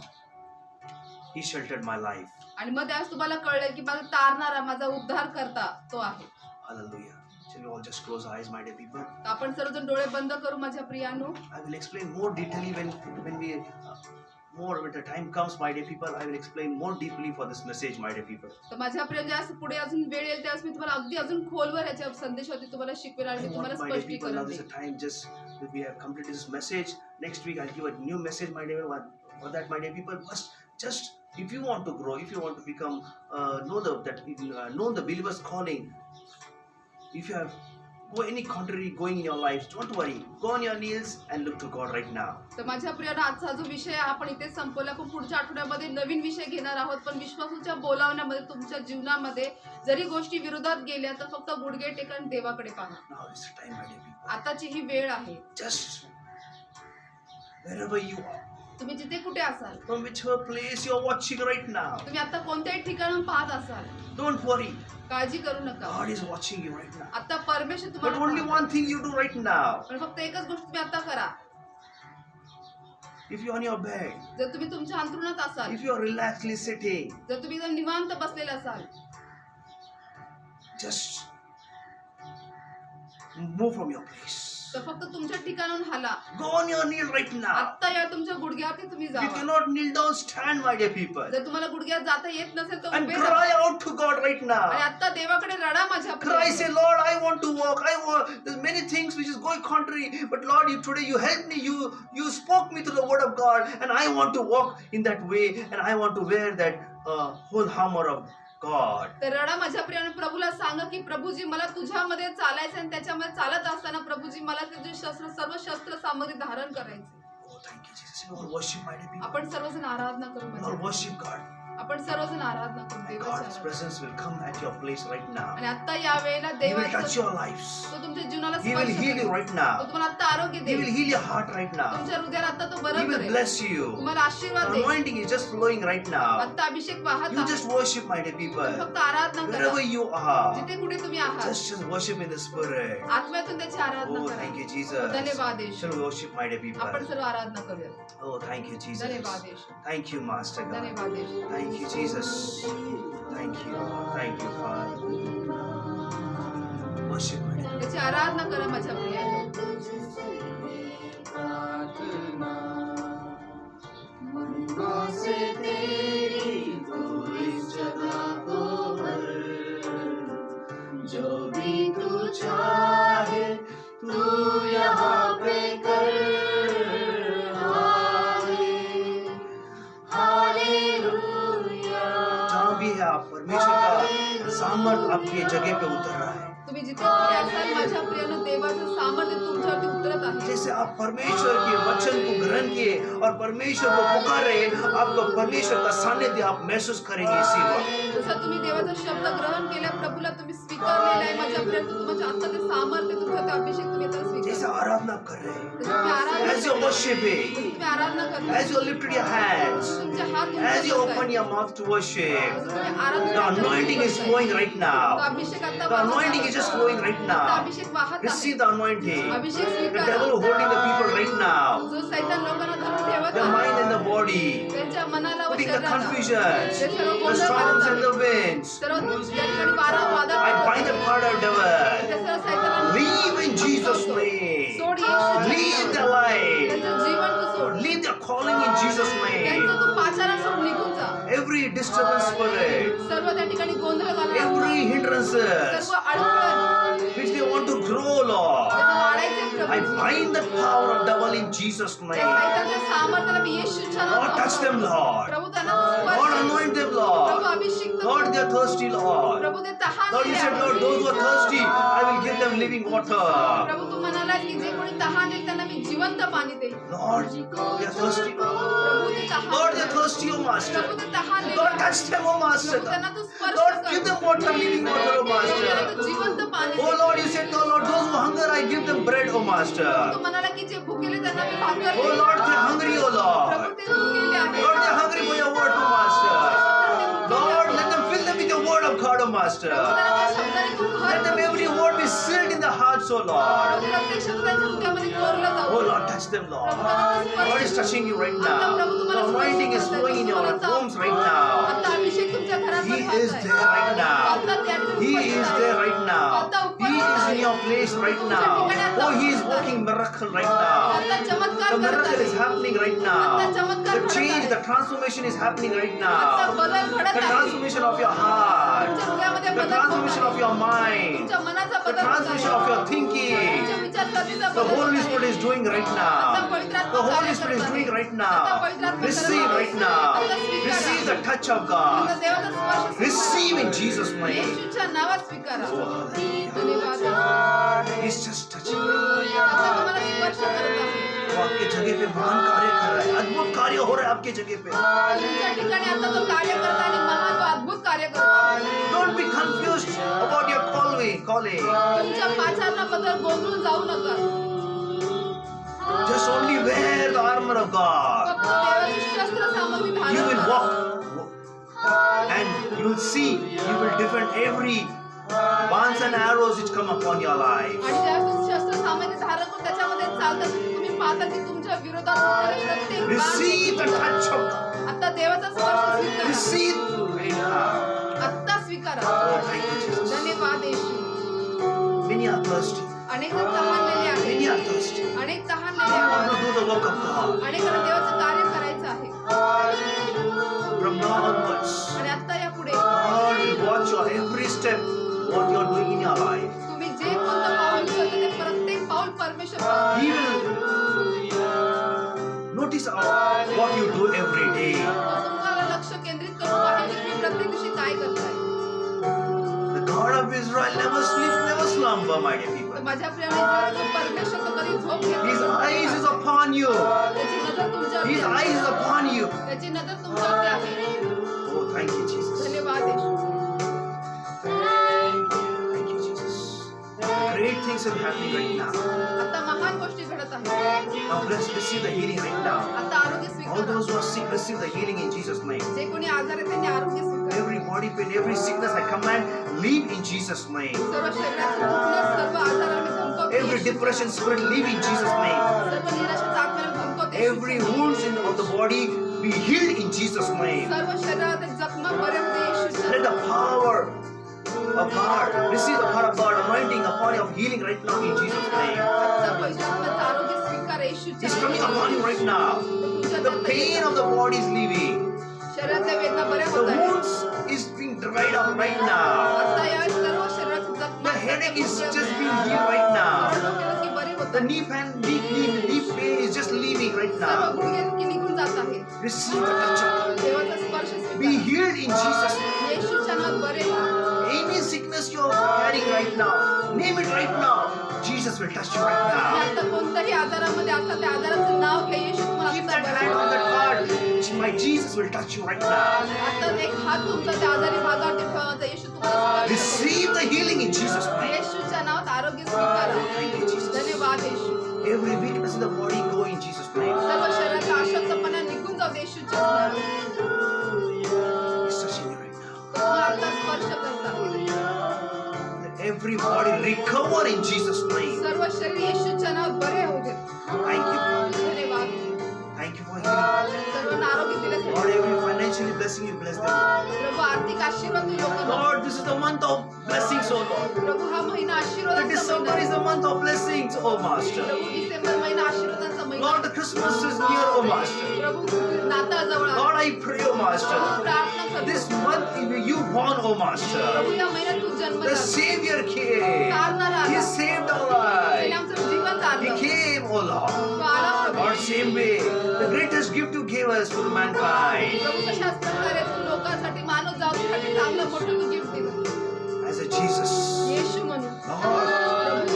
He sheltered my life. आणि मग त्यावेळेस तुम्हाला कळलं की माझा तारणारा, माझा उद्धार करता तो आहे. Hallelujah. Shall we all just close our eyes, my dear people? तर आपण सर्वजण डोळे बंद करू माझ्या प्रियानो. I will explain more detailedly when the time comes, my dear people. I will explain more deeply for this message, my dear people. तर माझ्या प्रिय ज्यावेळेस पुढे अजून वेळ येईल त्यावेळेस मी तुम्हाला अगदी अजून खोलवर याच्या संदेशावरती तुम्हाला शिकवेल आणि I मी तुम्हाला want, my dear people, now स्पष्टीकरण this is देईन. a time just that we have completed this message. Next week I'll give a new message, my dear. For that, my dear people, just if you want to grow, if you want to become know the believer's calling, if you have any contrary going in your lives, don't worry. Go on your knees and look to God right now. तर माझ्या प्रियानो, आजचा जो विषय आहे आपण इथे संपवला. पण पुढच्या आठवड्यामध्ये नवीन विषय घेणार आहोत. पण विश्वासाच्या बोलावण्यामध्ये तुमच्या जीवनामध्ये जरी गोष्टी विरोधात गेल्या तर फक्त गुडघे टेकन देवाकडे पहा. Now is the time, my dear people. आताची ही वेळ आहे. Just wherever you are, तुम्ही जिथे कुठे असाल, from whichever place you're watching right now, तुम्ही आता कोणत्याही ठिकाणून पाहत असाल, don't worry. काळजी करू नका. God is watching you right now. आता परमेश्वर But तुम्हाला only पाहतोय. one thing you do right now. पण फक्त एकच गोष्ट तुम्ही आता करा. If you're on your bed, जर तुम्ही तुमच्या अंथरुणात असाल, if you're relaxedly sitting, जर तुम्ही जर निवांत बसलेले असाल, just move from your place. तर फक्त तुमच्या ठिकाणाहून हाला. Go on your knee right now. आता या तुमच्या गुडघ्यावरती तुम्ही If you Java. cannot kneel down, stand, my dear people. जर तुम्हाला गुडघ्यात जाता येत नसेल तर And उभे cry राहा. out to God right आणि now. आता देवाकडे रडा माझ्या Cry, प्रिय. say, Lord, I want to walk. There's many things which is going contrary. But Lord, today you helped me. You spoke me to the word of God. And I want to walk in that way. And I want to wear that whole armor of God. तर रडा माझ्या प्रियाने प्रभूला सांगा की प्रभूजी मला तुझ्यामध्ये चालायचं आणि त्याच्यामध्ये चालत असताना प्रभूजी मला तुझे सर्व शस्त्र सामग्री धारण करायचे. Oh, thank you, Jesus. We all worship mighty people. आपण सर्वजण आराधना करू We all माझ्या. worship God. आपण सर्वजण आराधना करू And देवाची God's Aradhana. presence will come at your place right now. आणि आता या वेळेला He will touch देवाचा your lives. तो तुमच्या जीवनाला He will स्पर्श heal you करेल. right तो now. तुम्हाला आता आरोग्य He देईल. will heal your heart right now. तुमच्या हृदयाला आता तो He बरं will करेल. bless you. तुम्हाला आशीर्वाद The देईल. anointing is just flowing right now. आता अभिषेक वाहत You आहे. just worship mighty people. फक्त आराधना Wherever करा. you are, जिथे कुठे तुम्ही आहात just worship in the spirit. आत्म्यातून त्याची आराधना Oh, करा. thank you, Jesus. धन्यवाद येशू. Shall we worship mighty people? आपण सर्व आराधना करूया. Oh, thank you, Jesus. धन्यवाद येशू. Thank you, Master God. धन्यवाद येशू. Thank you, Jesus. Thank you. Thank you, Father. Worship mighty people. त्याची आराधना करा माझ्या प्रियाने. से तेरी पूरी जगह को भर, जो भी तू चाहे तू यहाँ पे कर. हालेलुया. जहाँ भी है आप, परमेश्वर का सामर्थ आपकी जगह पे उतर रहा है. तुम्ही जिथे कुठे असाल माझ्या प्रियानं देवाचं सामर्थ्य तुमच्यावरती उतरत आहे. जैसे आप परमेश्वर के वचन को ग्रहण किए और परमेश्वर को पुकारे, आपको परमेश्वर का सानिध्य आप महसूस करेंगे इसी वक्त. जसं तुम्ही देवाचा शब्द ग्रहण केला प्रभूला तुम्ही स्वीकारलेला आहे माझ्या प्रियानं तुमच्या आता ते सामर्थ्य तुमच्या ते अभिषेक तुम्ही आता जैसे स्वीकार. आराधना कर रहे हैं, तुम्ही आराधना as you करताय. worshiping, तुम्ही आराधना करताय. as you lifted your hands, तुमचे हात as you उंचावताय. open your mouth to worship, तुम्ही आराधना the anointing is करताय. flowing right तो now. अभिषेक आता The anointing is just flowing right आता now. अभिषेक वाहत Receive आहे. the anointing. अभिषेक The स्वीकारा. devil holding the people right now. जो सैतान लोकांना धरून ठेवत The mind आहे and the body. त्यांच्या मनाला व Putting the शरीराला confusions, ते सर्व the गोंधळ storms घालत and the आहे. winds. सर्व त्या ठिकाणी वारा वादळ I पडत bind the आहे. part of devil. त्या सर्व सैतानाला Leave in Jesus' सोड name. येशूच्या Leave नावात. their life. त्यांचं जीवन तू सोड. Leave their calling in Jesus' name. त्यांचं तू पाचारण सोड निघून जा. Every disturbance spirit, सर्व त्या ठिकाणी गोंधळ घालणार. every hindrances सर्व अडथळे which they want to grow, Lord. त्यांना वाढायचे I Prabhu. bind the power of devil in Jesus' त्या name. सैतानाच्या सामर्थ्याला मी येशूच्या Lord, नावात touch them, थांबवतो. Lord. प्रभू त्यांना तू स्पर्श Lord, कर. anoint them, प्रभू Lord. अभिषिक्त Lord, कर. they are thirsty, Lord. प्रभू ते तहान Lord, you said, दिले Lord, आहे. those who are thirsty, I will give them living water. प्रभू तू म्हणाला की जे कोणी तहान देईल त्यांना मी जिवंत पाणी देईल. Lord, they are thirsty, Lord. प्रभू ते तहान Lord, they are दिले. thirsty, O Master. प्रभू ते तहान दिले. Lord, touch them, O Master. प्रभू त्यांना तू स्पर्श Lord, कर. give them water, living water, O प्रभू त्यांना Master. तू जिवंत पाणी Oh they. Lord, you said, no, Lord, those who hunger, I give them bread, O Master. तू म्हणाला की जे भुकेले त्यांना मी भाकर Oh देईल. Lord, they are hungry, O Prabhu Lord. ते भुकेले आहेत. Lord, they are hungry for your word, O Master. Lord, let them fill them with your word of God, O Master. प्रभू त्यांना त्या शब्दाने तू भर. Let them every word be sealed in the hearts, O Lord. प्रभू प्रत्येक शब्द त्यांच्या हृदयामध्ये Korla जाऊ. Oh Lord, touch them, Lord. प्रभू त्यांना तू स्पर्श God is कर. touching you right आता now. प्रभू The तुम्हाला स्पर्श anointing is करत आहे. flowing in your तुम्हाला homes right now. आता अभिषेक तुमच्या घरात He वाहत is आहे. there right now. आता त्या ठिकाणी He उपस्थित is आहे. there right now. आता He उपस्थित is आहे. in your place right now. Oh, He is working miracle right now. आता चमत्कार The करत miracle is आहे. happening right आता now. चमत्कार The घडत change, आहे. the transformation is happening right आता now. बदल घडत The आहे. transformation of your heart. तुमच्या हृदयामध्ये The बदल होत transformation of आहे. your mind. तुमच्या मनाचा The बदल होत transformation आहे. of your thinking. तुमच्या विचारसरणीचा The बदल होत Holy आहे. Spirit is doing right आता now. पवित्र आत्मा The Holy कार्य Spirit is करत doing आहे. right आता now. पवित्र आत्मा Receive करत आहे. right now. आता स्वीकारा. Receive the touch of आता God. देवाचा स्पर्श स्वीकारा. Receive in Jesus' name. येशूच्या नावात स्वीकारा. Oh, hallelujah. धन्यवाद. He's just touching you. आता तुम्हाला स्पर्श करत आहे. वो आपके जगह पे महान कार्य कर रहा है. अद्भुत कार्य हो रहा है आपके जगह पे. तुमच्या ठिकाणी आता तो कार्य करत आहे आणि महान व अद्भुत कार्य करत आहे. Don't be confused about your calling. तुमच्या पाचारणाबद्दल गोंधळून जाऊ नका. Just only wear the armor of God. फक्त देवाची शस्त्र सामग्री You धारण will करा. walk and you will see. You will defend every bonds and arrows which come upon your life. आणि ज्यावेळेस तुम्ही शस्त्र सामग्री धारण करून त्याच्यामध्ये चालता तुम्ही पाहता की तुमच्या विरोधात होणारे प्रत्येक बाण Receive the touch of God. आता देवाचा स्पर्श स्वीकारा. Receive right now. आता स्वीकारा. Oh, thank you, Jesus. धन्यवाद येशू. Many are thirsty. अनेक जण तहानलेले Many आहेत. are thirsty. अनेक They तहानलेले want आहेत. to do the work of God. अनेकांना देवाचं कार्य करायचं आहे. From now onwards, आणि आता या पुढे God will watch your every step, what you are doing in your life. तुम्ही जे कोणतं पाऊल उचलता ते प्रत्येक पाऊल परमेश्वर पाहतो. He will notice what you do every day. तो तुम्हाला लक्ष केंद्रित करून पाहिजे की तुम्ही प्रत्येक दिवशी काय करताय. of Israel never sleeps, never slumber, my dear तर people. माझ्या प्रियाने जो परमेश्वर तो कधी झोप घेत His नाही. eyes is upon you. त्याची नजर तुमच्यावरती His आहे. eyes is upon you. त्याची नजर तुमच्यावरती आहे. Oh, thank you, Jesus. धन्यवाद येशू. Thank you, Jesus. Great things are happening right now. आता महान गोष्टी घडत आहेत. Now let's receive the healing right now. आता आरोग्य All स्वीकारा. those who are sick, receive the healing in Jesus' name. जे कोणी आजार आहे त्यांनी आरोग्य स्वीकारा. Every body pain, every sickness, I command, leave in Jesus' name. सर्व शरीराचं दुखणं, सर्व आजाराने धमकावते. Every depression spirit, leave in Jesus' name. सर्व निराशेच्या आत्म्याला धमकावते. Every wounds of the body be healed in Jesus' name. सर्व शरीरातील जखमा बरे होते येशूच्या Let the power of God receive the power of God anointing upon you of healing right now in Jesus' name. आता पवित्रात्म्याचं आरोग्य स्वीकार येशूच्या It's coming upon you right now. The pain of the body is leaving. शरीरातल्या वेदना बऱ्या The होत आहेत. wounds is being dried up right now. आता यावेळेस सर्व शरीराची जखमा The headache is just being healed right now. सर्व डोकेदुखी बरी होत The आहे. knee pain is just leaving right serve now. गुडघेदुखी निघून जात आहे. Receive the touch of God. देवाचा स्पर्श Be स्वीकार. healed in Jesus' name. येशूच्या नावात बरे व्हा. Any sickness you're carrying right now, name it right now. Jesus will touch you right तुम्ही now. आता कोणत्याही आजारामध्ये असाल त्या आजाराचं नाव घ्या. येशू तुम्हाला Keep आता that बरं hand on that करेल. heart. My Jesus will touch you right now. आता एक हात तुमचा त्या आजारी भागावरती ठेवायचा. येशू तुम्हाला स्पर्श करेल. Receive the healing in Jesus' name. येशूच्या नावात आरोग्य स्वीकारा. Thank you, Jesus. धन्यवाद येशू. Every weakness in the body go in Jesus' name. सर्व शरीराचा अशक्तपणा निघून जाऊ दे येशूच्या नावात. He's touching you right now. तुम्हाला आता स्पर्श करता. Let every body recover in Jesus' name. सर्व शरीर येशूच्या नावात बरे होऊ दे. Thank you, Father. धन्यवाद. Thank you for healing. सर्वांना आरोग्य दिल्यासाठी. Lord, every financially blessing you bless them. प्रभू आर्थिक आशीर्वाद तू लोकांना. Lord, this is the month of blessings, oh Lord. प्रभू हा महिना The आशीर्वादाचा December महिना is आहे. the month of blessings, oh Master. Prabhu December महिना आशीर्वादाचा महिना Lord, आहे. the Christmas is near, oh Master. प्रभू नाताळ जवळ आहे. Lord, I pray, oh Master. प्रार्थना करतो. This month you born, oh Master. प्रभू या महिन्यात तू जन्म The झाला. Savior came. तारणारा He आला. saved our त्याने life. आमचं जीवन He तारलं. came, oh Lord. तो आला प्रभू. Lord, same way, the greatest gift you gave us for mankind प्रभू कशाच प्रकारे तू लोकांसाठी मानव जातीसाठी चांगलं मोठं तू गिफ्ट दिलं. as a Jesus. येशू म्हणून. Lord,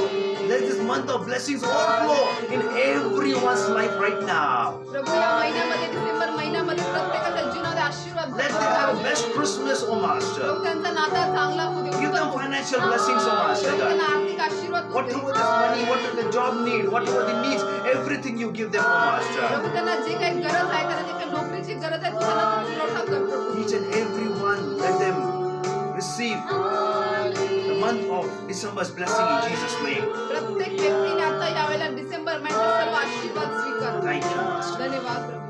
let this month of blessings overflow in everyone's life right now. प्रभू या महिन्यामध्ये डिसेंबर महिन्यामध्ये प्रत्येकाच्या जीवनात आशीर्वाद Let them have a best Christmas, oh Master. प्रभू त्यांचा नाता चांगला होऊ दे. Give them financial blessings, oh Master प्रभू God. त्यांना आर्थिक आशीर्वाद होऊ दे. Whatever the money, whatever the job need, whatever the needs, everything you give them, oh Master. प्रभू त्यांना जे काही गरज आहे त्यांना जे काही नोकरीची गरज आहे तू त्यांना तू पुरवठा कर प्रभू. Each and every one, let them receive the month of December's blessing in Jesus' name. प्रत्येक व्यक्तीने आता यावेळेला डिसेंबर महिन्यात सर्व आशीर्वाद स्वीकार. Thank you, Master. धन्यवाद प्रभू.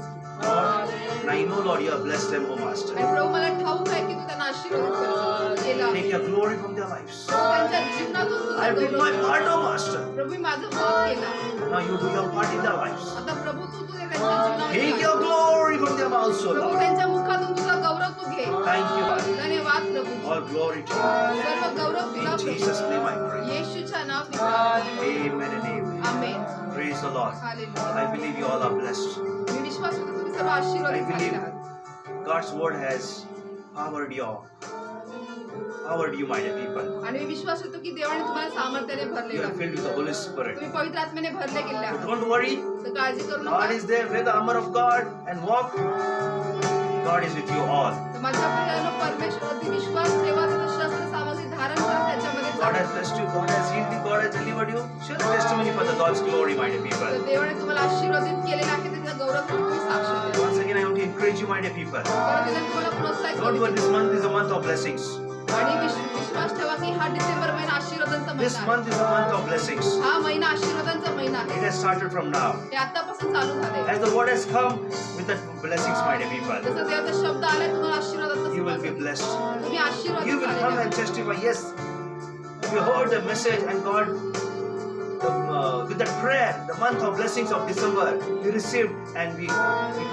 Lord, and I know, Lord, you have blessed them, oh Master. आणि प्रभू मला ठाऊक आहे की तू त्यांना आशीर्वाद केला. Take your glory from their lives. त्यांच्या जीवनातून तुझा I did गौरव my कर. part, oh Master. प्रभू मी माझं भाग केला. Now you do your part in their lives. आता प्रभू तू तुझे त्यांच्या जीवनामध्ये Take कर. your glory from their mouths, oh Prabhu Lord. त्यांच्या मुखातून तुझा गौरव तू घे. Thank you, Father. धन्यवाद प्रभू. All glory to you. सर्व गौरव तुला In Jesus' name I Prabhu. pray. येशूच्या नावात प्रार्थना. Amen and amen. Amen. Praise the Lord. Hallelujah. I believe you all are blessed. मी विश्वास करतो तुम्ही सर्व आशीर्वादित I believe झालेले आहात. God's word has powered you, my dear people. आणि मी विश्वास करतो की देवाने तुम्हाला सामर्थ्याने You भरलेलं are आहे. filled with the Holy Spirit. तुम्ही पवित्र आत्म्याने भरले गेले So आहात. don't worry. तर काळजी करू God नका. is there. Wear the armor of God and walk. God is with you all. तर माझ्या प्रियानो परमेश्वरावरती विश्वास ठेवा. त्याचं शस्त्र सामग्री धारण करा. त्याच्यामध्ये God चाला. has blessed you. God has healed you. God has delivered you. Share the testimony for the God's glory, my dear people. तर देवाने तुम्हाला आशीर्वादित केलेलं आहे. त्याचा गौरव करून तुम्ही साक्ष द्या. Once again, I want to encourage you, my dear people. परत एकदा तुम्हाला प्रोत्साहित Don't worry. करू. This month is a month of blessings. आणि विश्वास ठेवा की हा डिसेंबर महिना आशीर्वादांचा This महिना आहे. month is a month of blessings. हा महिना आशीर्वादांचा महिना आहे. It has started from now. हे आतापासून चालू झाले. As the word has come with the blessings, my dear people, जसं देवाचा शब्द आलाय तुम्हाला आशीर्वादाचा you will be सुवास आहे. blessed. तुम्ही You आशीर्वादित will झालेले come आहात. and testify, yes, we heard the message and God, with that prayer, the month of blessings of December, we received and we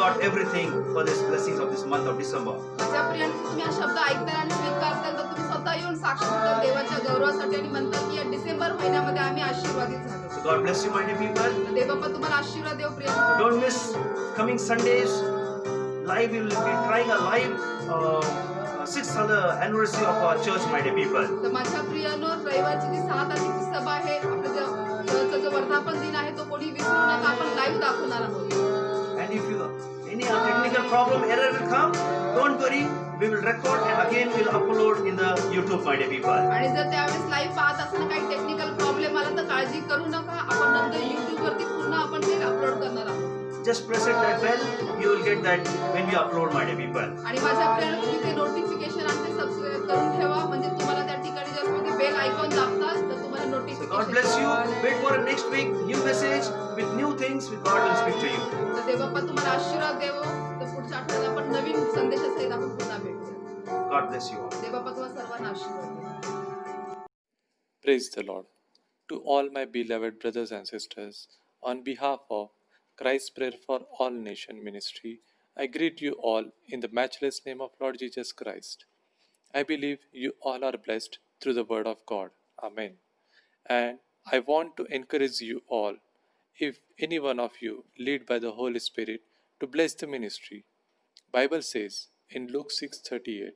got everything for this blessings of this month of December. माझ्या प्रियांनो, तुम्ही हा शब्द ऐकताल आणि स्वीकारताल तर तुम्ही स्वतः येऊन साक्ष देता देवाच्या गौरवासाठी आणि म्हणतात की या डिसेंबर महिन्यामध्ये आम्ही आशीर्वादित झालो. So God bless you, my dear people. तर देव बाप्पा तुम्हाला आशीर्वाद देव प्रियांनो. Don't miss coming Sundays. Live, we will be trying a live 6th anniversary of our church, my dear people. तर माझ्या प्रियानो, रविवारची जी 6 तारखेची सभा आहे, आपलं चर्चचा जो वर्धापन दिन आहे तो कोणी विसरू नका. आपण लाईव्ह दाखवणार आहोत. And if any technical problem, error will come, don't worry. We will record and again we'll upload in the YouTube, my dear people. आणि जर त्यावेळेस लाईव्ह पाहत असताना काही टेक्निकल प्रॉब्लेम आला तर काळजी करू नका. आपण नंतर YouTube वरती पुन्हा आपण ते अपलोड करणार आहोत. Just press it that bell, you will get that when we upload, my dear people. आणि माझ्या प्रियानो, तुम्ही ते नोटिफिकेशन आणि ते सबस्क्राईब करून ठेवा, म्हणजे तुम्हाला त्या ठिकाणी जेव्हा ते बेल आयकॉन दाबतात तर तुम्हाला So God notification. bless you. Wait for next week, new message with new things. With God will speak to you. तर देवबाप्पा तुम्हाला आशीर्वाद देवो. तर पुढच्या आठवड्यात आपण नवीन संदेशासहित आपण पुन्हा भेटूया. God bless you all. देवबाप्पा तुम्हाला सर्वांना आशीर्वाद देवो. Praise the Lord. To all my beloved brothers and sisters, on behalf of Christ's Prayer for All Nation Ministry, I greet you all in the matchless name of Lord Jesus Christ. I believe you all are blessed through the Word of God. Amen. And I want to encourage you all, if any one of you led by the Holy Spirit, to bless the ministry. Bible says in Luke 6:38,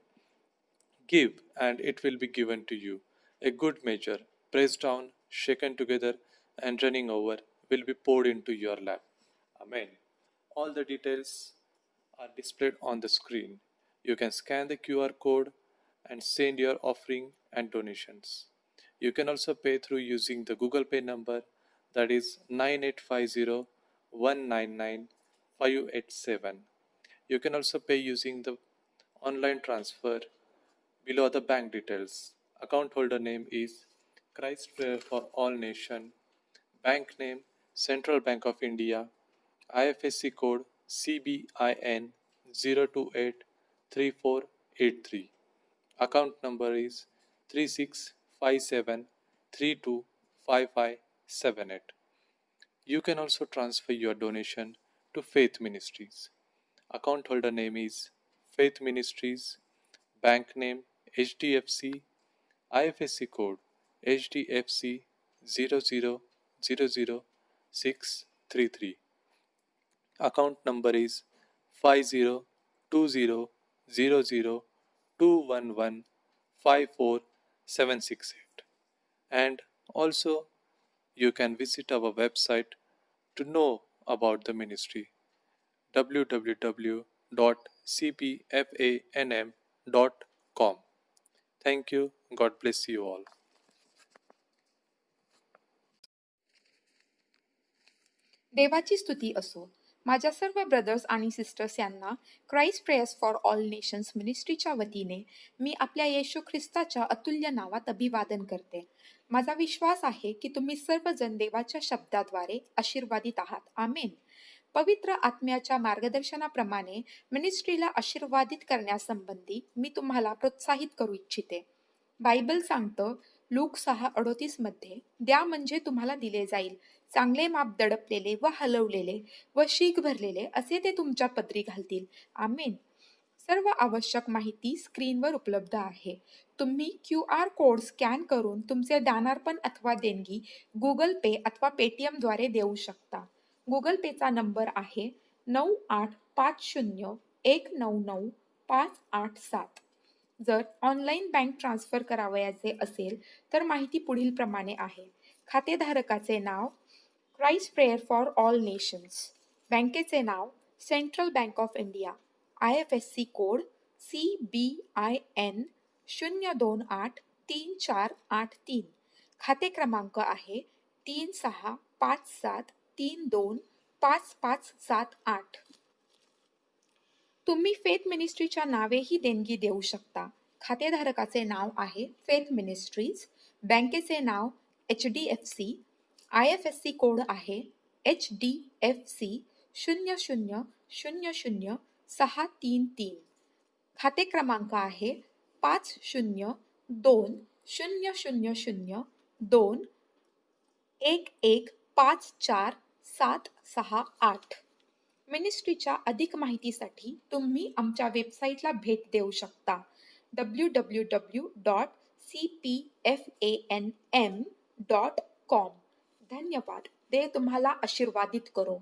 "Give, and it will be given to you. A good measure, pressed down, shaken together, and running over, will be poured into your lap." Amen. All the details are displayed on the screen. You can scan the QR code and send your offering and donations. You can also pay through using the Google Pay number, that is 9850-199-587. You can also pay using the online transfer below the bank details. Account holder name is Christ Prayer for All Nation. Bank name Central Bank of India. IFSC code CBIN 0283483. Account number is 3657325578. You can also transfer your donation to Faith Ministries. Account holder name is Faith Ministries. Bank name HDFC. IFSC code HDFC 0000633. Account number is 50200021154768. And also you can visit our website to know about the ministry, www.cpfanm.com. Thank you. God bless you all. देवाची स्तुती असो. माझ्या सर्व brothers आणि sisters यांना Christ prayers for all nations मिनिस्ट्रीच्या वतीने मी आपल्या येशू ख्रिस्ताच्या अतुल्य नावात अभिवादन करते. माझा विश्वास आहे की तुम्ही सर्वजण देवाच्या शब्दाद्वारे आशीर्वादित आहात. आमेन. पवित्र आत्म्याच्या मार्गदर्शनाप्रमाणे मिनिस्ट्रीला आशीर्वादित करण्यासंबंधी मी तुम्हाला प्रोत्साहित करू इच्छिते. बायबल सांगतं लूक 6:38 मध्ये, द्या म्हणजे तुम्हाला दिले जाईल, चांगले माप दडपलेले व हलवलेले व शीग भरलेले असे ते तुमच्या पदरी घालतील. आमेन. सर्व आवश्यक माहिती स्क्रीनवर उपलब्ध आहे. तुम्ही QR कोड स्कॅन करून तुमचे दानार्पण अथवा देणगी गुगल पे अथवा पेटीएम द्वारे देऊ शकता. गुगल पेचा नंबर आहे 9850199587. जर ऑनलाईन बँक ट्रान्सफर करावयाचे असेल तर माहिती पुढील प्रमाणे आहे. खातेधारकाचे नाव Christ prayer for all nations, बँकेचे नाव Central Bank of India, IFSC code CBIN 0283483, खाते क्रमांक आहे 3657325578. तुम्ही फेथ मिनिस्ट्रीच्या नावेही देणगी देऊ शकता. खातेधारकाचे नाव आहे फेथ मिनिस्ट्रीज, बँकेचे नाव HDFC, IFSC कोड आहे HDFC 0000633, खाते क्रमांक आहे 50200021154768. मिनिस्ट्रीच्या अधिक माहितीसाठी तुम्ही आमच्या वेबसाईटला भेट देऊ शकता www.cpfanm.com. धन्यवाद. देव तुम्हाला आशीर्वादित करो.